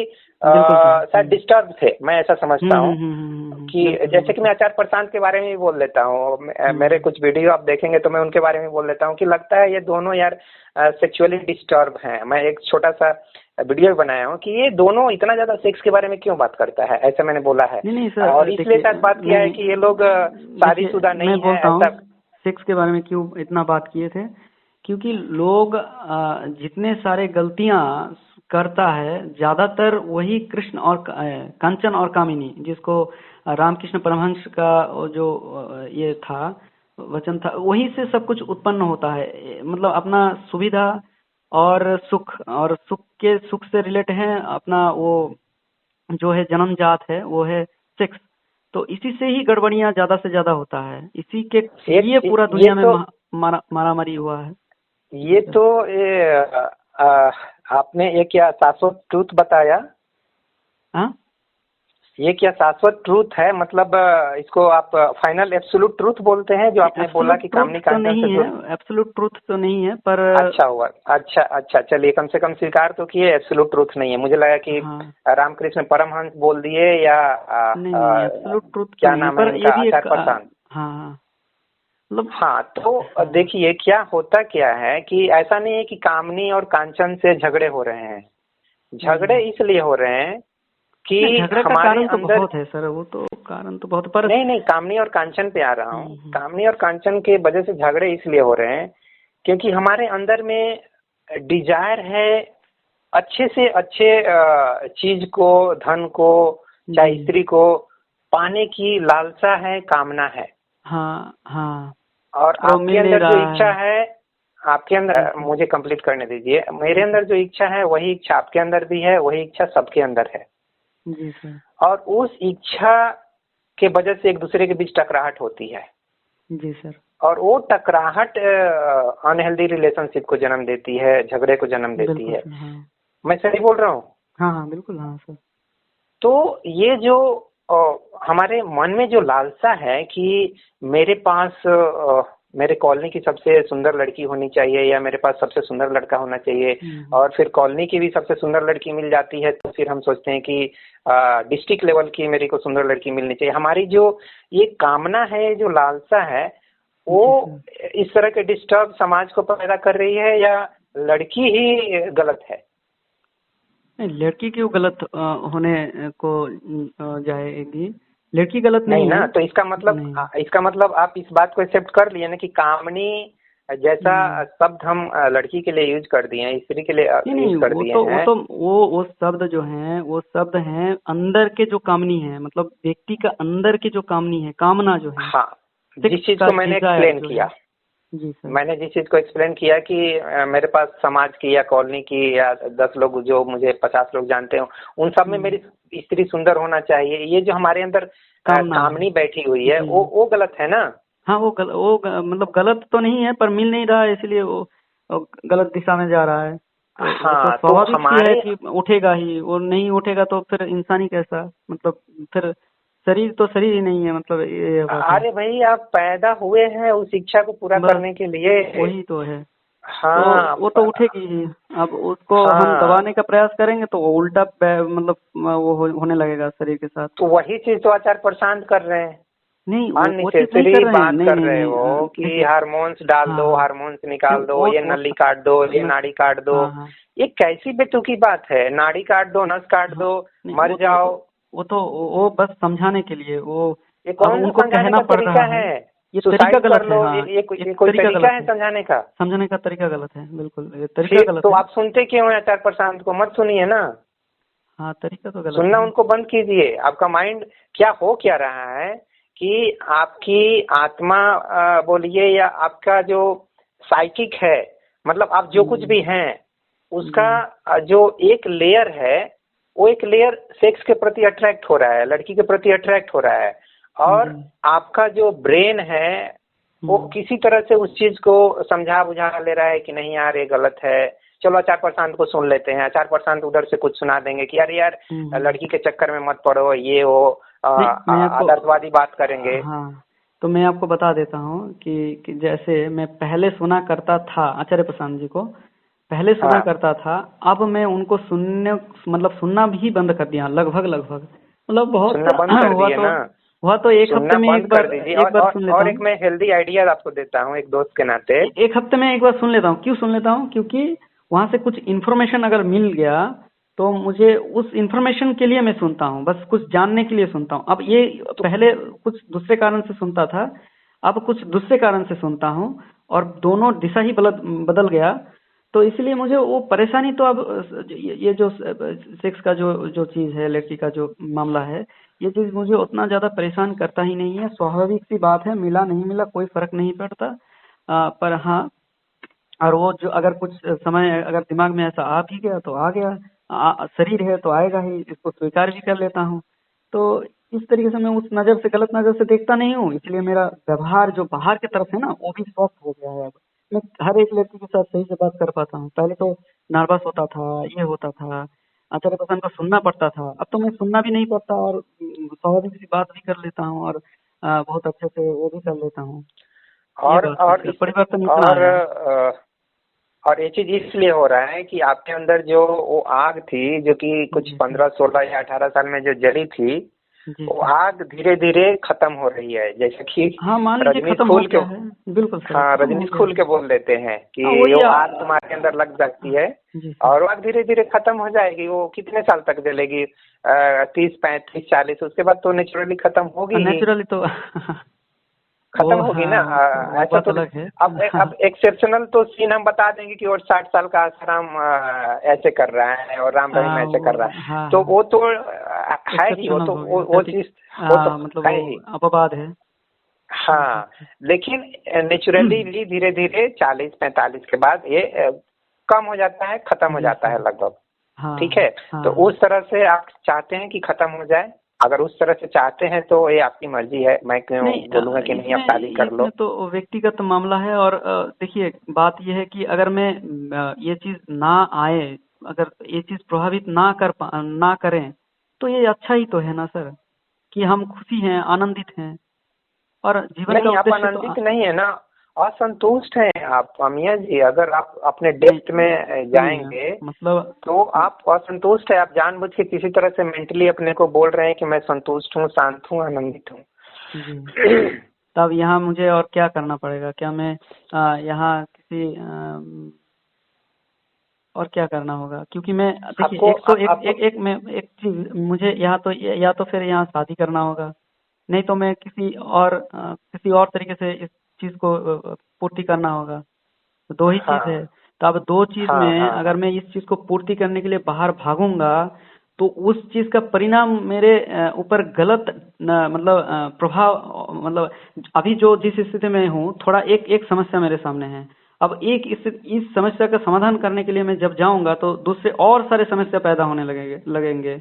बिल्कुल सर। शायद डिस्टर्ब थे, मैं ऐसा समझता हूँ। कि बिल्कुल जैसे बिल्कुल कि सर। मैं आचार्य प्रशांत के बारे में भी बोल लेता हूँ, मेरे कुछ वीडियो आप देखेंगे तो मैं उनके बारे में बोल लेता हूँ कि लगता है ये दोनों यार सेक्सुअली डिस्टर्ब हैं। मैं एक छोटा सा वीडियो बनाया हूँ कि ये दोनों इतना ज्यादा सेक्स के बारे में क्यों बात करता है, ऐसा मैंने बोला है। नहीं नहीं और सर, इसलिए देखिए शायद बात किया नहीं है नहीं, कि ये लोग देखिए शादीशुदा मैं नहीं है, बोलता हूँ ऐसा। सेक्स के बारे में क्यों इतना बात किए थे, क्योंकि लोग जितने सारे गलतियां करता है ज्यादातर वही कृष्ण और कंचन और कामिनी, जिसको रामकृष्ण परमहंस का वो जो ये था वचन था, वही से सब कुछ उत्पन्न होता है। मतलब अपना सुविधा और सुख से रिलेट है अपना वो जो है जन्मजात है वो है सेक्स। तो इसी से ही गड़बड़ियां ज्यादा से ज्यादा होता है, इसी के लिए पूरा ये दुनिया में तो मारामारी हुआ है। जी ये सर। तो ये आपने ये क्या शाश्वत ट्रूथ बताया? हाँ ये क्या शाश्वत ट्रूथ है? मतलब इसको आप फाइनल एब्सोल्यूट ट्रूथ बोलते हैं, जो आपने बोला एब्सोल्यूट कि ट्रूथ कामनी तो कांचन से नहीं है, जुड़। एब्सोल्यूट ट्रूथ तो नहीं है, पर अच्छा हुआ। अच्छा अच्छा, चलिए कम से कम स्वीकार तो किए एब्सोल्यूट ट्रूथ नहीं है। मुझे लगा कि हाँ रामकृष्ण परमहंस बोल दिए, या नहीं नहीं एब्सोल्यूट ट्रूथ तो क्या नहीं है, नाम है पर ये इनका, भी एक आचार्य प्रसाद। हाँ हाँ, मतलब हाँ तो हाँ। देखिए क्या होता क्या है कि ऐसा नहीं है कि कामनी और कांचन से झगड़े हो रहे हैं। झगड़े हम्म। इसलिए हो रहे हैं नहीं कि झगड़े का हमारे कारण तो अंदर। बहुत है सर, वो तो कारण तो बहुत, पर नहीं नहीं, कामनी और कांचन पे आ रहा हूँ। हम्म। कामनी और कांचन के वजह से झगड़े इसलिए हो रहे हैं क्योंकि हमारे अंदर में डिजायर है अच्छे से अच्छे चीज को, धन को, जी चाहे स्त्री को पाने की लालसा है, कामना है। हाँ हाँ, और पर वो आपके मिल नहीं अंदर जो रहा इच्छा है। है, आपके जी अंदर, सर। मुझे कंप्लीट करने दीजिए, मेरे जी अंदर सर। जो इच्छा है वही इच्छा आपके अंदर भी है, वही इच्छा सबके अंदर है। जी सर। और उस इच्छा के वजह से एक दूसरे के बीच टकराहट होती है, जी सर। और वो टकराहट अनहेल्दी रिलेशनशिप को जन्म देती है, झगड़े को जन्म देती बिल्कुल है। सर। हाँ मैं सही बोल रहा हूँ? हाँ हाँ बिल्कुल हाँ सर। तो ये जो हमारे मन में जो लालसा है कि मेरे पास मेरे कॉलोनी की सबसे सुंदर लड़की होनी चाहिए या मेरे पास सबसे सुंदर लड़का होना चाहिए। और फिर कॉलोनी की भी सबसे सुंदर लड़की मिल जाती है तो फिर हम सोचते हैं कि डिस्ट्रिक्ट लेवल की मेरे को सुंदर लड़की मिलनी चाहिए। हमारी जो ये कामना है, जो लालसा है, वो इस तरह के डिस्टर्ब समाज को पैदा कर रही है या लड़की ही गलत है? नहीं, लड़की क्यों गलत होने को जाएगी? लड़की गलत नहीं नहीं ना, है। तो इसका मतलब आप इस बात को एक्सेप्ट कर लिए ना कि कामनी जैसा शब्द हम लड़की के लिए यूज कर दिए हैं, स्त्री के लिए नहीं, यूज कर दिए हैं। वो शब्द जो है वो शब्द हैं अंदर के जो कामनी है, मतलब व्यक्ति का अंदर के जो कामनी है, कामना जो है। हाँ, जिस चीज को मैंने एक्सप्लेन किया, जी सर, मैंने जिस चीज को एक्सप्लेन किया कि मेरे पास समाज की या कॉलोनी की या 10 लोग जो मुझे 50 लोग जानते हो, उन सब में मेरी स्त्री सुंदर होना चाहिए, ये जो हमारे अंदर कामनी बैठी हुई है वो गलत है ना? हाँ, मतलब गलत तो नहीं है, पर मिल नहीं रहा है, इसलिए वो गलत दिशा में जा रहा है। हाँ, तो स्वाभाविक है कि उठेगा ही, और नहीं उठेगा तो फिर इंसान ही कैसा, मतलब फिर शरीर तो शरीर ही नहीं है, मतलब ये अरे भाई, आप पैदा हुए हैं उस इच्छा को पूरा करने के लिए। वही तो है। हाँ, तो वो तो उठेगी ही। अब उसको हम दबाने का प्रयास करेंगे तो वो उल्टा मतलब वो होने लगेगा शरीर के साथ। तो वही चीज तो आचार्य प्रशांत कर रहे हैं। नहीं, अननेसेसरी बात कर रहे हो कि हार्मोन्स डाल दो, हार्मोन्स निकाल दो, ये नली काट दो, ये नाड़ी काट दो। ये कैसी बेतुकी बात है? नाड़ी काट दो, नस काट दो, मर जाओ। वो बस समझाने के लिए, वो ये कौन उनको कहना पड़ रहा है। ये तरीका गलत है। हाँ, ये कोई तरीका है समझाने का? समझाने का तरीका गलत है, बिल्कुल ये तरीका गलत तो है। आप सुनते क्यों हैं आचार्य प्रशांत को? मत सुनिए ना। हाँ, तरीका तो गलत सुनना उनको बंद कीजिए। आपका माइंड क्या रहा है कि आपकी आत्मा बोलिए या आपका जो साइकिक है, मतलब आप जो कुछ भी हैं उसका जो एक लेयर है, वो एक लेयर सेक्स के प्रति अट्रैक्ट हो रहा है, लड़की के प्रति अट्रैक्ट हो रहा है, और आपका जो ब्रेन है वो किसी तरह से उस चीज को समझा बुझा ले रहा है कि नहीं यार ये गलत है। चलो आचार्य प्रशांत को सुन लेते हैं। आचार्य प्रशांत उधर से कुछ सुना देंगे कि यार लड़की के चक्कर में मत पड़ो, ये वो आदर्शवादी बात करेंगे। हाँ, तो मैं आपको बता देता हूँ कि जैसे मैं पहले सुना करता था आचार्य प्रशांत जी को, पहले सुना करता था, अब मैं उनको सुनना भी बंद कर दिया, लगभग मतलब बहुत हुआ तो एक हफ्ते में एक बार सुन लेता हूँ। और एक मैं हेल्दी आइडिया आपको देता हूँ एक दोस्त के नाते। एक हफ्ते में एक बार सुन लेता हूँ। क्यों सुन लेता हूँ? क्योंकि वहां से कुछ इन्फॉर्मेशन अगर मिल गया तो मुझे उस इन्फॉर्मेशन के लिए मैं सुनता हूँ, बस कुछ जानने के लिए सुनता हूँ। अब ये पहले कुछ दूसरे कारण से सुनता था, अब कुछ दूसरे कारण से सुनता हूँ, और दोनों दिशा ही बदल गया। तो इसलिए मुझे वो परेशानी तो अब ये जो सेक्स का जो चीज है, लड़की का जो मामला है, ये चीज मुझे उतना ज्यादा परेशान करता ही नहीं है। स्वाभाविक सी बात है, मिला नहीं मिला कोई फर्क नहीं पड़ता। पर हाँ, और वो जो अगर कुछ समय अगर दिमाग में ऐसा आ भी गया तो आ गया, शरीर है तो आएगा ही, इसको स्वीकार भी कर लेता हूँ। तो इस तरीके से मैं उस नजर से, गलत नजर से देखता नहीं हूँ, इसलिए मेरा व्यवहार जो बाहर की तरफ है ना वो भी सॉफ्ट हो गया है। अब मैं हर एक लड़की के साथ सही से बात कर पाता हूँ। पहले तो नर्वस होता था, ये होता था, आचार्य प्रशांत को सुनना पड़ता था, अब तो मैं सुनना भी नहीं पड़ता और स्वाभाविक सी बात भी कर लेता हूँ, और बहुत अच्छे से वो भी कर लेता हूँ। और परिवर्तन इतना आया। और ये चीज इसलिए हो रहा है कि आपके अंदर जो वो आग थी, जो कि कुछ 15, 16 या 18 साल में जो जली थी, वो आग धीरे धीरे खत्म हो रही है। जैसे कि रजनीश खुल के, बिल्कुल हाँ, रजनीश खुल के बोल देते हैं कि वो आग तुम्हारे अंदर लग सकती है और वो आग धीरे धीरे खत्म हो जाएगी। वो कितने साल तक जलेगी? 30, 35, 40, उसके बाद तो नेचुरली खत्म होगी। नेचुरली तो खत्म होगी ना। ऐसा तो अब एक्सेप्शनल तो सीन हम बता देंगे कि और 60 साल का आसाराम ऐसे कर रहा है और राम रहीम ऐसे कर रहा है, तो वो तो है ही, वो चीज मतलब अपवाद है। हाँ, लेकिन नेचुरली भी धीरे धीरे 40-45 के बाद ये कम हो जाता है, खत्म हो जाता है लगभग। ठीक है, तो उस तरह से आप चाहते हैं कि खत्म हो जाए? अगर उस तरह से चाहते हैं तो ये आपकी मर्जी है, मैं क्यों बोलूंगा कि नहीं, आप शादी कर लो। तो व्यक्तिगत मामला है। और देखिए, बात यह है कि अगर मैं ये चीज ना आए, अगर ये चीज प्रभावित ना करें, तो ये अच्छा ही तो है ना सर, कि हम खुशी हैं, आनंदित हैं, और जीवन का नहीं, आप आनंदित नहीं है ना। असंतुष्ट हैं आप अमिया जी। अगर आप अपने डेप्थ में जाएंगे मतलब तो आप असंतुष्ट है। आप जानबूझ के किसी तरह से मेंटली अपने को बोल रहे हैं कि मैं संतुष्ट हूँ, शांत हूँ, आनंदित हूँ। जी। तब यहाँ मुझे और क्या करना पड़ेगा? क्या मैं यहाँ किसी और क्या करना होगा? क्योंकि मैं देखिए आपको एक तो एक आप एक एक मैं एक चीज मुझे यहाँ तो या तो फिर यहाँ शादी करना होगा, नहीं तो मैं किसी और तरीके से इस चीज को पूर्ति करना होगा। तो दो ही चीज है। हाँ तो अब दो चीज हाँ में हाँ अगर मैं इस चीज को पूर्ति करने के लिए बाहर भागूंगा तो उस चीज का परिणाम मेरे ऊपर गलत मतलब प्रभाव मतलब अभी जो जिस स्थिति में हूँ थोड़ा एक एक समस्या मेरे सामने है। अब इस समस्या का समाधान करने के लिए मैं जब जाऊंगा तो दूसरे और सारे समस्या पैदा होने लगेंगे।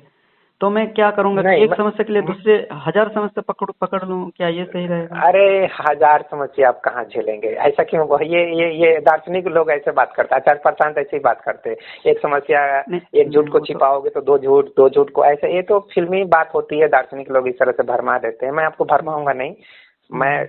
तो मैं क्या करूंगा कि नहीं एक समस्या के लिए दूसरे 1000 समस्या पकड़ पकड़ लूं? क्या ये सही रहेगा? अरे 1000 समस्या आप कहाँ झेलेंगे? ऐसा क्यों? ये दार्शनिक लोग ऐसे बात करते हैं। आचार्य प्रशांत ऐसे ही बात करते हैं। एक समस्या, नहीं एक झूठ को वो तो छिपाओगे तो दो झूठ को ऐसे, ये तो फिल्मी बात होती है। दार्शनिक लोग इस तरह से भरमा देते हैं। मैं आपको भरमाऊंगा नहीं। मैं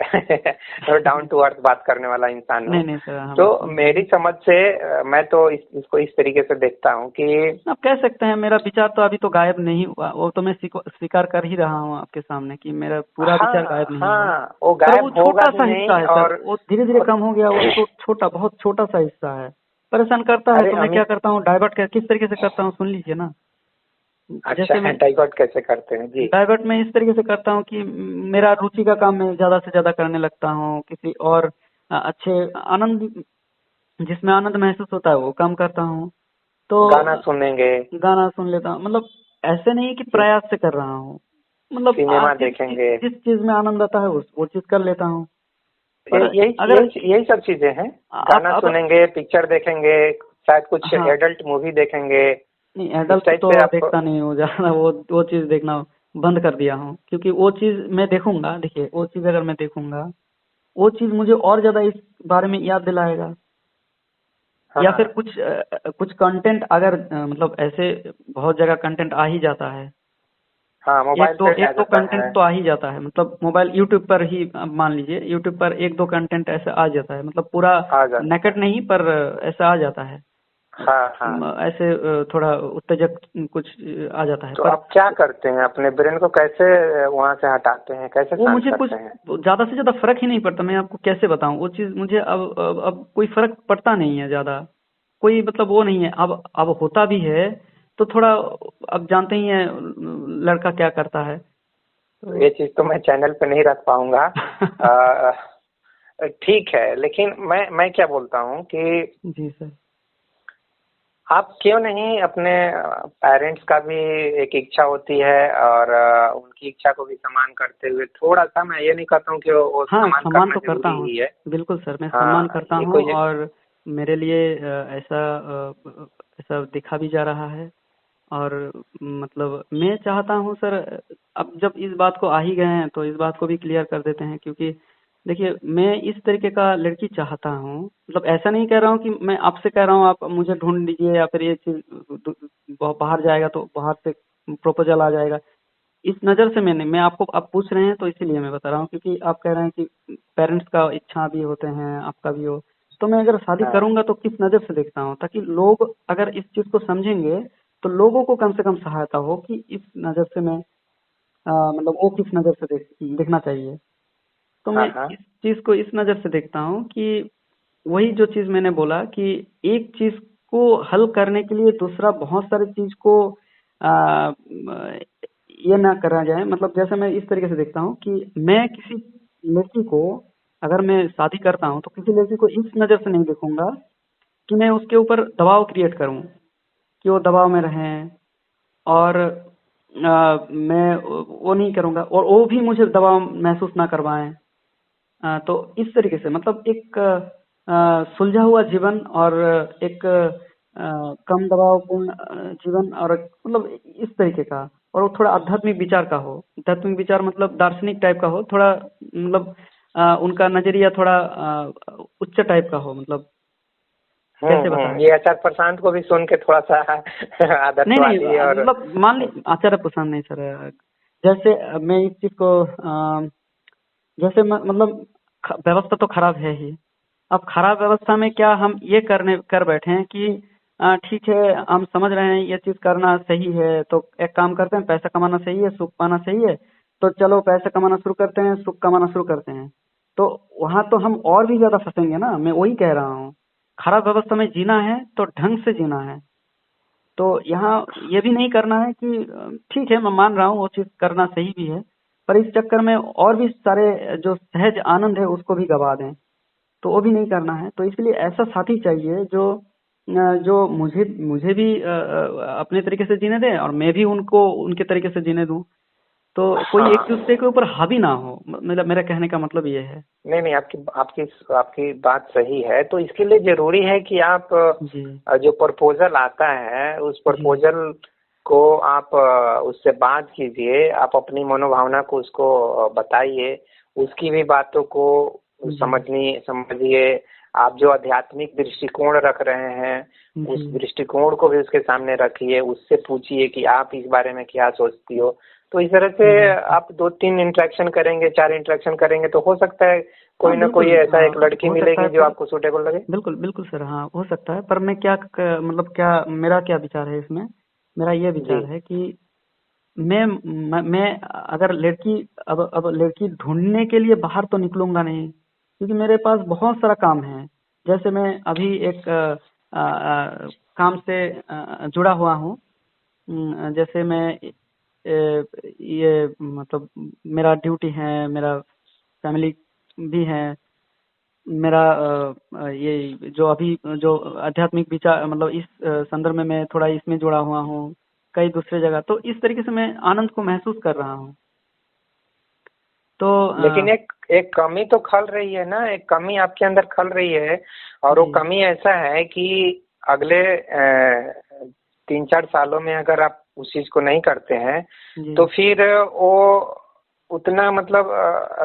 डाउन टू अर्थ बात करने वाला इंसान हूँ। नहीं नहीं सर हम तो मेरी समझ से मैं तो इसको इस तरीके से देखता हूँ कि आप कह सकते हैं मेरा विचार तो अभी तो गायब नहीं हुआ, वो तो मैं स्वीकार कर ही रहा हूँ आपके सामने कि मेरा पूरा विचार हाँ गायब नहीं हुआ। हाँ, वो पर वो गायब होगा छोटा ही सा हिस्सा नहीं। है सर, और वो धीरे धीरे कम हो गया, वो छोटा बहुत छोटा सा हिस्सा है। परेशान करता है अरे तो मैं क्या अमित, करता हूँ, डाइवर्ट कर किस तरीके से करता हूँ सुन लीजिए ना। अच्छा जैसे है, मैं डाइवर्ट कैसे करते हैं जी? डाइवर्ट में इस तरीके से करता हूँ कि मेरा रुचि का काम मैं ज्यादा से ज्यादा करने लगता हूँ, किसी और अच्छे आनंद जिसमें आनंद महसूस होता है वो काम करता हूँ। तो गाना सुनेंगे, गाना सुन लेता हूँ, मतलब ऐसे नहीं कि सि- प्रयास से कर रहा हूँ, मतलब सिनेमा जिस देखेंगे। जिस चीज में आनंद आता है वो चीज कर लेता हूँ। ये पर यही अगर यही यही सब चीजें हैं। आप गाना अब सुनेंगे, पिक्चर देखेंगे, शायद कुछ हाँ एडल्ट मूवी देखेंगे। नहीं इस एडल्ट टाइप तो से आप। देखता नहीं हूँ ज्यादा, वो चीज देखना बंद कर दिया हूँ क्योंकि वो चीज मैं देखूंगा, देखिए वो चीज अगर मैं देखूंगा वो चीज मुझे और ज्यादा इस बारे में याद दिलाएगा। या फिर हाँ कुछ कंटेंट अगर मतलब ऐसे बहुत जगह कंटेंट आ ही जाता है, हाँ, मोबाइल पे आ एक दो जाता कंटेंट है। तो आ ही जाता है, मतलब मोबाइल यूट्यूब पर ही मान लीजिए यूट्यूब पर एक दो कंटेंट ऐसा आ जाता है, मतलब पूरा आ जाता है। नेकेट नहीं पर ऐसा आ जाता है। हाँ हाँ। ऐसे थोड़ा उत्तेजक कुछ आ जाता है तो पर आप क्या करते हैं? अपने ब्रेन को कैसे वहां से हटाते हैं? कैसे वो शांत मुझे कुछ करते हैं? ज्यादा से ज्यादा फर्क ही नहीं पड़ता, मैं आपको कैसे बताऊं वो चीज मुझे अब कोई फर्क पड़ता नहीं है ज्यादा, कोई मतलब वो नहीं है। अब होता भी है तो थोड़ा, अब जानते ही हैं लड़का क्या करता है तो तो ये चीज तो मैं चैनल पे नहीं रख पाऊंगा। ठीक है, लेकिन मैं क्या बोलता हूँ कि जी सर। आप क्यों नहीं अपने पेरेंट्स का भी एक इच्छा होती है, और उनकी इच्छा को भी सम्मान करते हुए थोड़ा सा, मैं ये नहीं कहता हूँ कि वो हाँ सम्मान सम्मान करना तो करता जरूरी हूँ, ही है। बिल्कुल सर मैं सम्मान हाँ, करता ये हूँ कोई। और मेरे लिए ऐसा दिखा भी जा रहा है। और मतलब मैं चाहता हूँ सर, अब जब इस बात को आ ही गए हैं तो इस बात को भी क्लियर कर देते हैं क्योंकि देखिए मैं इस तरीके का लड़की चाहता हूँ, मतलब ऐसा नहीं कह रहा हूँ कि मैं आपसे कह रहा हूँ आप मुझे ढूंढ लीजिए या फिर ये चीज बाहर जाएगा तो बाहर से प्रपोजल आ जाएगा, इस नज़र से मैंने मैं आपको आप पूछ रहे हैं तो इसीलिए मैं बता रहा हूँ क्योंकि आप कह रहे हैं कि पेरेंट्स का इच्छा भी होते हैं आपका भी हो। तो मैं अगर शादी हाँ करूंगा तो किस नज़र से देखता हूँ ताकि लोग अगर इस चीज को समझेंगे तो लोगों को कम से कम सहायता हो कि इस नज़र से मैं मतलब वो किस नज़र से देखना चाहिए। तो हाँ मैं हाँ इस चीज को इस नज़र से देखता हूँ कि वही जो चीज मैंने बोला कि एक चीज को हल करने के लिए दूसरा बहुत सारी चीज को आ, ये ना करा जाए, मतलब जैसे मैं इस तरीके से देखता हूँ कि मैं किसी लड़की को अगर मैं शादी करता हूँ तो किसी लड़की को इस नज़र से नहीं देखूंगा कि मैं उसके ऊपर दबाव क्रिएट करूँ कि वो दबाव में रहें, और मैं वो नहीं करूंगा और वो भी मुझे दबाव महसूस ना करवाएं। तो इस तरीके से मतलब एक सुलझा हुआ जीवन और एक कम दबावपूर्ण जीवन, और मतलब इस तरीके का, और वो थोड़ा आध्यात्मिक विचार का हो, आध्यात्मिक विचार मतलब दार्शनिक टाइप का हो थोड़ा, मतलब उनका नजरिया थोड़ा उच्च टाइप का हो, मतलब कैसे बताएं। ये आचार्य प्रशांत को भी सुन के थोड़ा सा नहीं नहीं आदर्शवादी और। मतलब मान ली आचार्य पसंद नहीं सर, जैसे मैं इस चीज को जैसे मतलब व्यवस्था तो खराब है ही, अब खराब व्यवस्था में क्या हम ये कर बैठे हैं कि ठीक है, हम समझ रहे हैं ये चीज करना सही है, तो एक काम करते हैं, पैसा कमाना सही है, सुख पाना सही है, तो चलो पैसा कमाना शुरू करते हैं, सुख कमाना शुरू करते हैं। तो वहां तो हम और भी ज्यादा फंसेंगे ना। मैं वही कह रहा हूँ, खराब व्यवस्था में जीना है तो ढंग से जीना है। तो यहाँ ये भी नहीं करना है कि ठीक है, मैं मान रहा हूँ वो चीज करना सही भी है, पर इस चक्कर में और भी सारे जो सहज आनंद है उसको भी गवा दें, तो वो भी नहीं करना है। तो इसलिए ऐसा साथी चाहिए जो मुझे मुझे भी अपने तरीके से जीने दे और मैं भी उनको उनके तरीके से जीने दूं। तो कोई एक हाँ, दूसरे के ऊपर हावी ना हो। मतलब मेरा कहने का मतलब ये है। नहीं नहीं, आपकी आपकी आपकी बात सही है। तो इसके लिए जरूरी है कि आप जी जो प्रपोजल आता है उस जी प्रपोजल को आप उससे बात कीजिए, आप अपनी मनोभावना को उसको बताइए, उसकी भी बातों को जी समझिए। आप जो आध्यात्मिक दृष्टिकोण रख रहे हैं जी उस दृष्टिकोण को भी उसके सामने रखिए, उससे पूछिए कि आप इस बारे में क्या सोचती हो। तो इस तरह से जी। आप 2-3 इंटरेक्शन करेंगे, 4 इंटरेक्शन करेंगे तो हो सकता है कोई हाँ ना कोई बिल्कुल, ऐसा हाँ एक लड़की हो सकता है, मिलेगी जो पर आपको सूटेबल लगे। बिल्कुल बिल्कुल सर, हाँ हो सकता है। पर मैं मतलब क्या मेरा क्या विचार है इसमें। मेरा ये जी। विचार है कि मैं अगर अब लड़की ढूंढने के लिए बाहर तो निकलूंगा नहीं, क्योंकि मेरे पास बहुत सारा काम है। जैसे मैं अभी एक काम से जुड़ा हुआ हूँ। जैसे मैं ये मतलब मेरा ड्यूटी है, मेरा फैमिली भी है, मेरा ये जो अभी जो आध्यात्मिक विचार मतलब इस संदर्भ में मैं थोड़ा इसमें जुड़ा हुआ हूँ, कई दूसरे जगह। तो इस तरीके से मैं आनंद को महसूस कर रहा हूँ। तो लेकिन एक एक कमी तो खल रही है ना, एक कमी आपके अंदर खल रही है। और वो जी कमी ऐसा है कि अगले 3-4 सालों में अगर आप उस चीज को नहीं करते हैं जी तो फिर वो उतना मतलब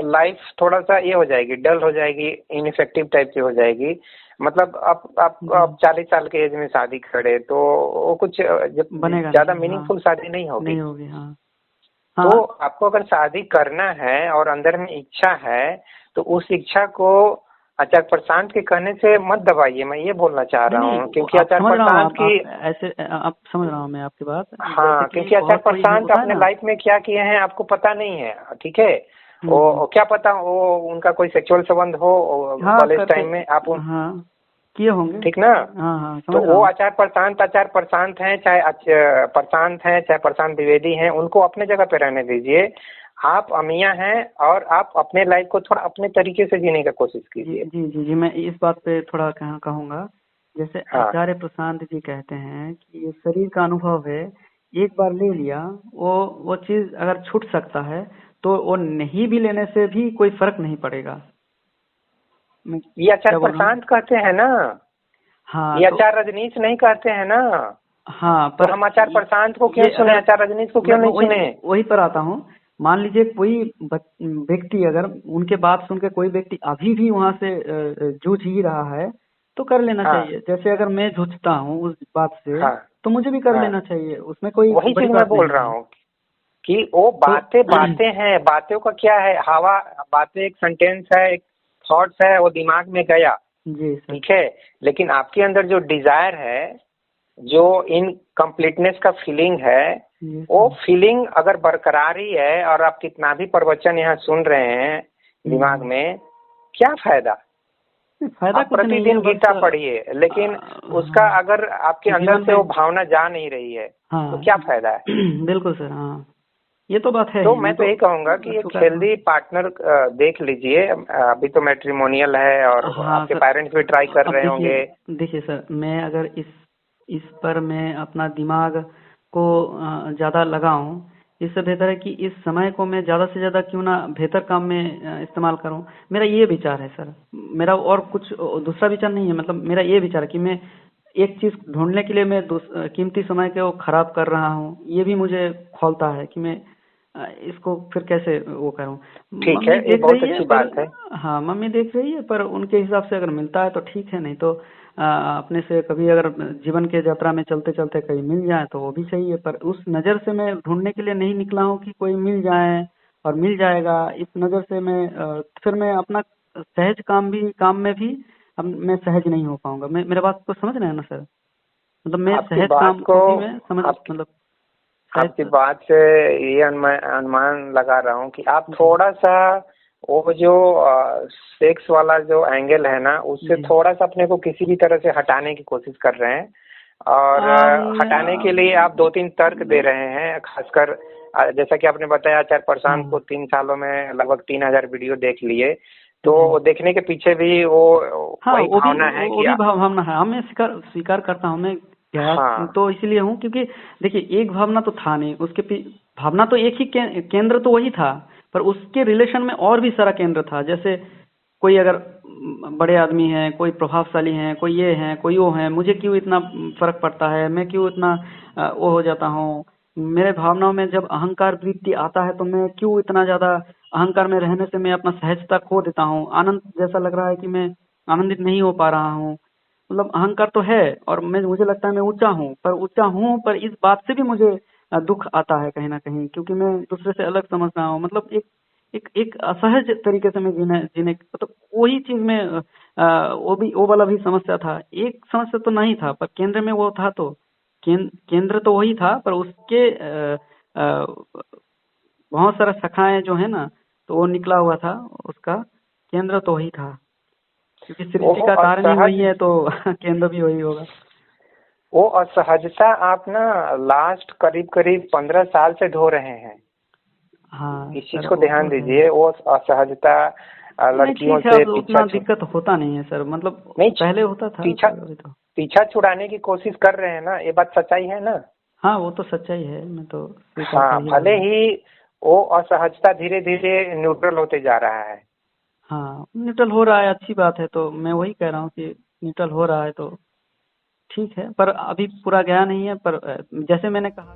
लाइफ थोड़ा सा ये हो जाएगी, डल हो जाएगी, इनइफेक्टिव टाइप की हो जाएगी। मतलब जी आप 40 साल के एज में शादी करे तो वो कुछ बनेगा ज्यादा नहीं, हाँ मीनिंगफुल शादी नहीं होगी। नहीं होगी, हाँ तो हाँ। आपको अगर शादी करना है और अंदर में इच्छा है तो उस इच्छा को आचार्य प्रशांत के कहने से मत दबाइए, मैं ये बोलना चाह नहीं रहा नहीं, हूँ। वो क्योंकि आप आचार्य समझ रहा हूँ, प्रशांत की, आप ऐसे आप समझ रहा हूँ मैं आपकी बात। जैसे हाँ, कि क्योंकि आचार्य बहुत कोई प्रशांत होता है अपने ना। लाइफ में क्या किए हैं आपको पता नहीं है, ठीक है। हम्म। वो क्या पता वो उनका कोई सेक्सुअल संबंध हो हाँ कॉलेज करते, टाइम में आप हाँ किए होंगे। ठीक ना। हाँ हाँ तो समझ रहा वो हूँ। आचार्य प्रशांत हैं, चाहे प्रशांत हैं, चाहे प्रशांत द्विवेदी हैं, उनको अपने जगह पे रहने दीजिए। आप अमिया हैं और आप अपने लाइफ को थोड़ा अपने तरीके से जीने का कोशिश जी कीजिए। जी जी जी, मैं इस बात पे थोड़ा कहूँगा। जैसे हाँ, आचार्य प्रशांत जी कहते हैं कि ये शरीर का अनुभव है, एक बार ले लिया, वो चीज अगर छूट सकता है तो वो नहीं भी लेने से भी कोई फर्क नहीं पड़ेगा। मैं ये आचार्य क्या बोल रहा हूँ। प्रशांत कहते हैं ना, हाँ ये तो आचार्य रजनीश नहीं कहते हैं ना। हाँ, तो पर हम आचार्य प्रशांत को क्यों ये सुने, अगर आचार्य रजनीश को मैं क्यों नहीं वही सुने। वही पर आता हूँ। मान लीजिए कोई व्यक्ति अगर उनके बात सुन के कोई व्यक्ति अभी भी वहां से जूझ ही रहा है तो कर लेना हाँ चाहिए। जैसे अगर मैं जूझता हूँ उस बात से हाँ तो मुझे भी कर हाँ, लेना चाहिए, उसमें कोई वही बड़ी चीज मैं बात बोल नहीं रहा है। हूँ कि वो तो बातें बातें हैं, बातों का क्या है, हवा, बातें एक सेंटेंस है, एक थॉट्स है, वो दिमाग में गया, जी सर। ठीक है। लेकिन आपके अंदर जो डिजायर है, जो इन कंप्लीटनेस का फीलिंग है, जी वो सर। फीलिंग अगर बरकरार ही है और आप कितना भी प्रवचन यहाँ सुन रहे हैं दिमाग हम्म। में, क्या फायदा। फायदा आप कुछ नहीं है, प्रतिदिन बस गीता पढ़िए, लेकिन उसका हाँ अगर आपके अंदर जीवन से में। वो भावना जा नहीं रही है तो हाँ क्या फायदा है। बिल्कुल सर, हाँ ये तो बात है तो ही। मैं मैं तो तो यही कहूंगा कि एक स्वीकार, हाँ हेल्दी पार्टनर देख लीजिए। अभी तो मैट्रिमोनियल है और हाँ आपके सर। पेरेंट्स भी ट्राई कर अब रहे देखिए, होंगे। देखिए सर, मैं अगर इस पर मैं अपना दिमाग को ज्यादा लगाऊं, इससे बेहतर है कि इस समय को मैं ज्यादा से ज्यादा क्यों ना बेहतर काम में इस्तेमाल करूं। मेरा ये विचार है सर। मेरा और कुछ दूसरा विचार नहीं है। मतलब मेरा ये विचार है कि मैं एक चीज ढूंढने के लिए मैं कीमती समय को खराब कर रहा हूँ, ये भी मुझे खौलता है कि मैं इसको फिर कैसे वो करूं। ठीक है, मम्मी ये देख बहुत रही है अच्छी पर, बात है। हाँ मम्मी देख रही है पर उनके हिसाब से अगर मिलता है तो ठीक है, नहीं तो अपने से कभी अगर जीवन के यात्रा में चलते चलते कहीं मिल जाए तो वो भी सही है। पर उस नज़र से मैं ढूंढने के लिए नहीं निकला हूँ कि कोई मिल जाए और मिल जाएगा। इस नज़र से मैं फिर मैं अपना सहज काम में भी अब मैं सहज नहीं हो पाऊंगा। मैं मेरा बात को समझ रहे हैं ना सर? मतलब मैं आपकी सहज बात काम को उसी में समझ आपकी मतलब आपकी सहज। बात से ये अनुमान लगा रहा हूँ कि आप थोड़ा सा वो जो सेक्स वाला जो एंगल है ना, उससे जी। थोड़ा सा अपने को किसी भी तरह से हटाने की कोशिश कर रहे हैं। और हटाने के लिए आप दो तीन तर्क दे रहे हैं, खासकर जैसा कि आपने बताया आचार्य प्रशांत को हाँ 3 सालों में लगभग 3,000 वीडियो देख लिए। जी। तो देखने के पीछे भी वो हाँ, वही भावना है वो कि भी भावना है। हाँ, मैं स्वीकार स्वीकार करता हूँ। मैं गया हाँ तो इसीलिए हूँ क्योंकि देखिए एक भावना तो था नहीं, उसके भावना तो एक ही केंद्र तो वही था, पर उसके रिलेशन में और भी सारा केंद्र था। जैसे कोई अगर बड़े आदमी हैं, कोई प्रभावशाली हैं, कोई ये हैं, कोई वो हैं, मुझे क्यों इतना फर्क पड़ता है, मैं क्यों इतना वो हो जाता हूँ। मेरे भावनाओं में जब अहंकार वृत्ति आता है तो मैं क्यों इतना ज्यादा अहंकार में रहने से मैं अपना सहजता खो देता हूँ। आनंद जैसा लग रहा है कि मैं आनंदित नहीं हो पा रहा हूँ। मतलब अहंकार तो है और मुझे लगता है मैं ऊंचा हूँ, पर इस बात से भी मुझे दुख आता है कहीं ना कहीं, क्योंकि मैं दूसरे से अलग समझ रहा हूँ। मतलब एक असहज तरीके से मैं जीने जीने मतलब वही चीज में वो वाला भी समस्या था। एक समस्या तो नहीं था, पर केंद्र में वो था। तो केंद्र तो वही था, पर उसके अ, बहुत सारा शाखाएं जो है ना, तो वो निकला हुआ था। उसका केंद्र तो वही था, क्योंकि वो सृष्टि का कारण ही वही असहज है, तो केंद्र भी वही होगा। वो असहजता आप ना लास्ट करीब करीब 15 साल से ढो रहे हैं। हाँ इस चीज सर, को वो ध्यान तो है। दीजिए। वो असहजता नहीं लड़कियों ठीक है, से अब पीछा उतना छुड़ दिक्कत होता नहीं है सर। मतलब नहीं पहले होता था पीछा पर अभी तो। पीछा छुड़ाने की कोशिश कर रहे हैं ना, ये बात सच्चाई है ना। हाँ वो तो सच्चाई है, मैं तो स्वीकार हाँ, कर ही रहा भले हूँ। ही वो असहजता धीरे धीरे न्यूट्रल होते जा रहा है। हाँ न्यूट्रल हो रहा है, अच्छी बात है। तो मैं वही कह रहा हूँ कि न्यूट्रल हो रहा है तो ठीक है, पर अभी पूरा गया नहीं है। पर जैसे मैंने कहा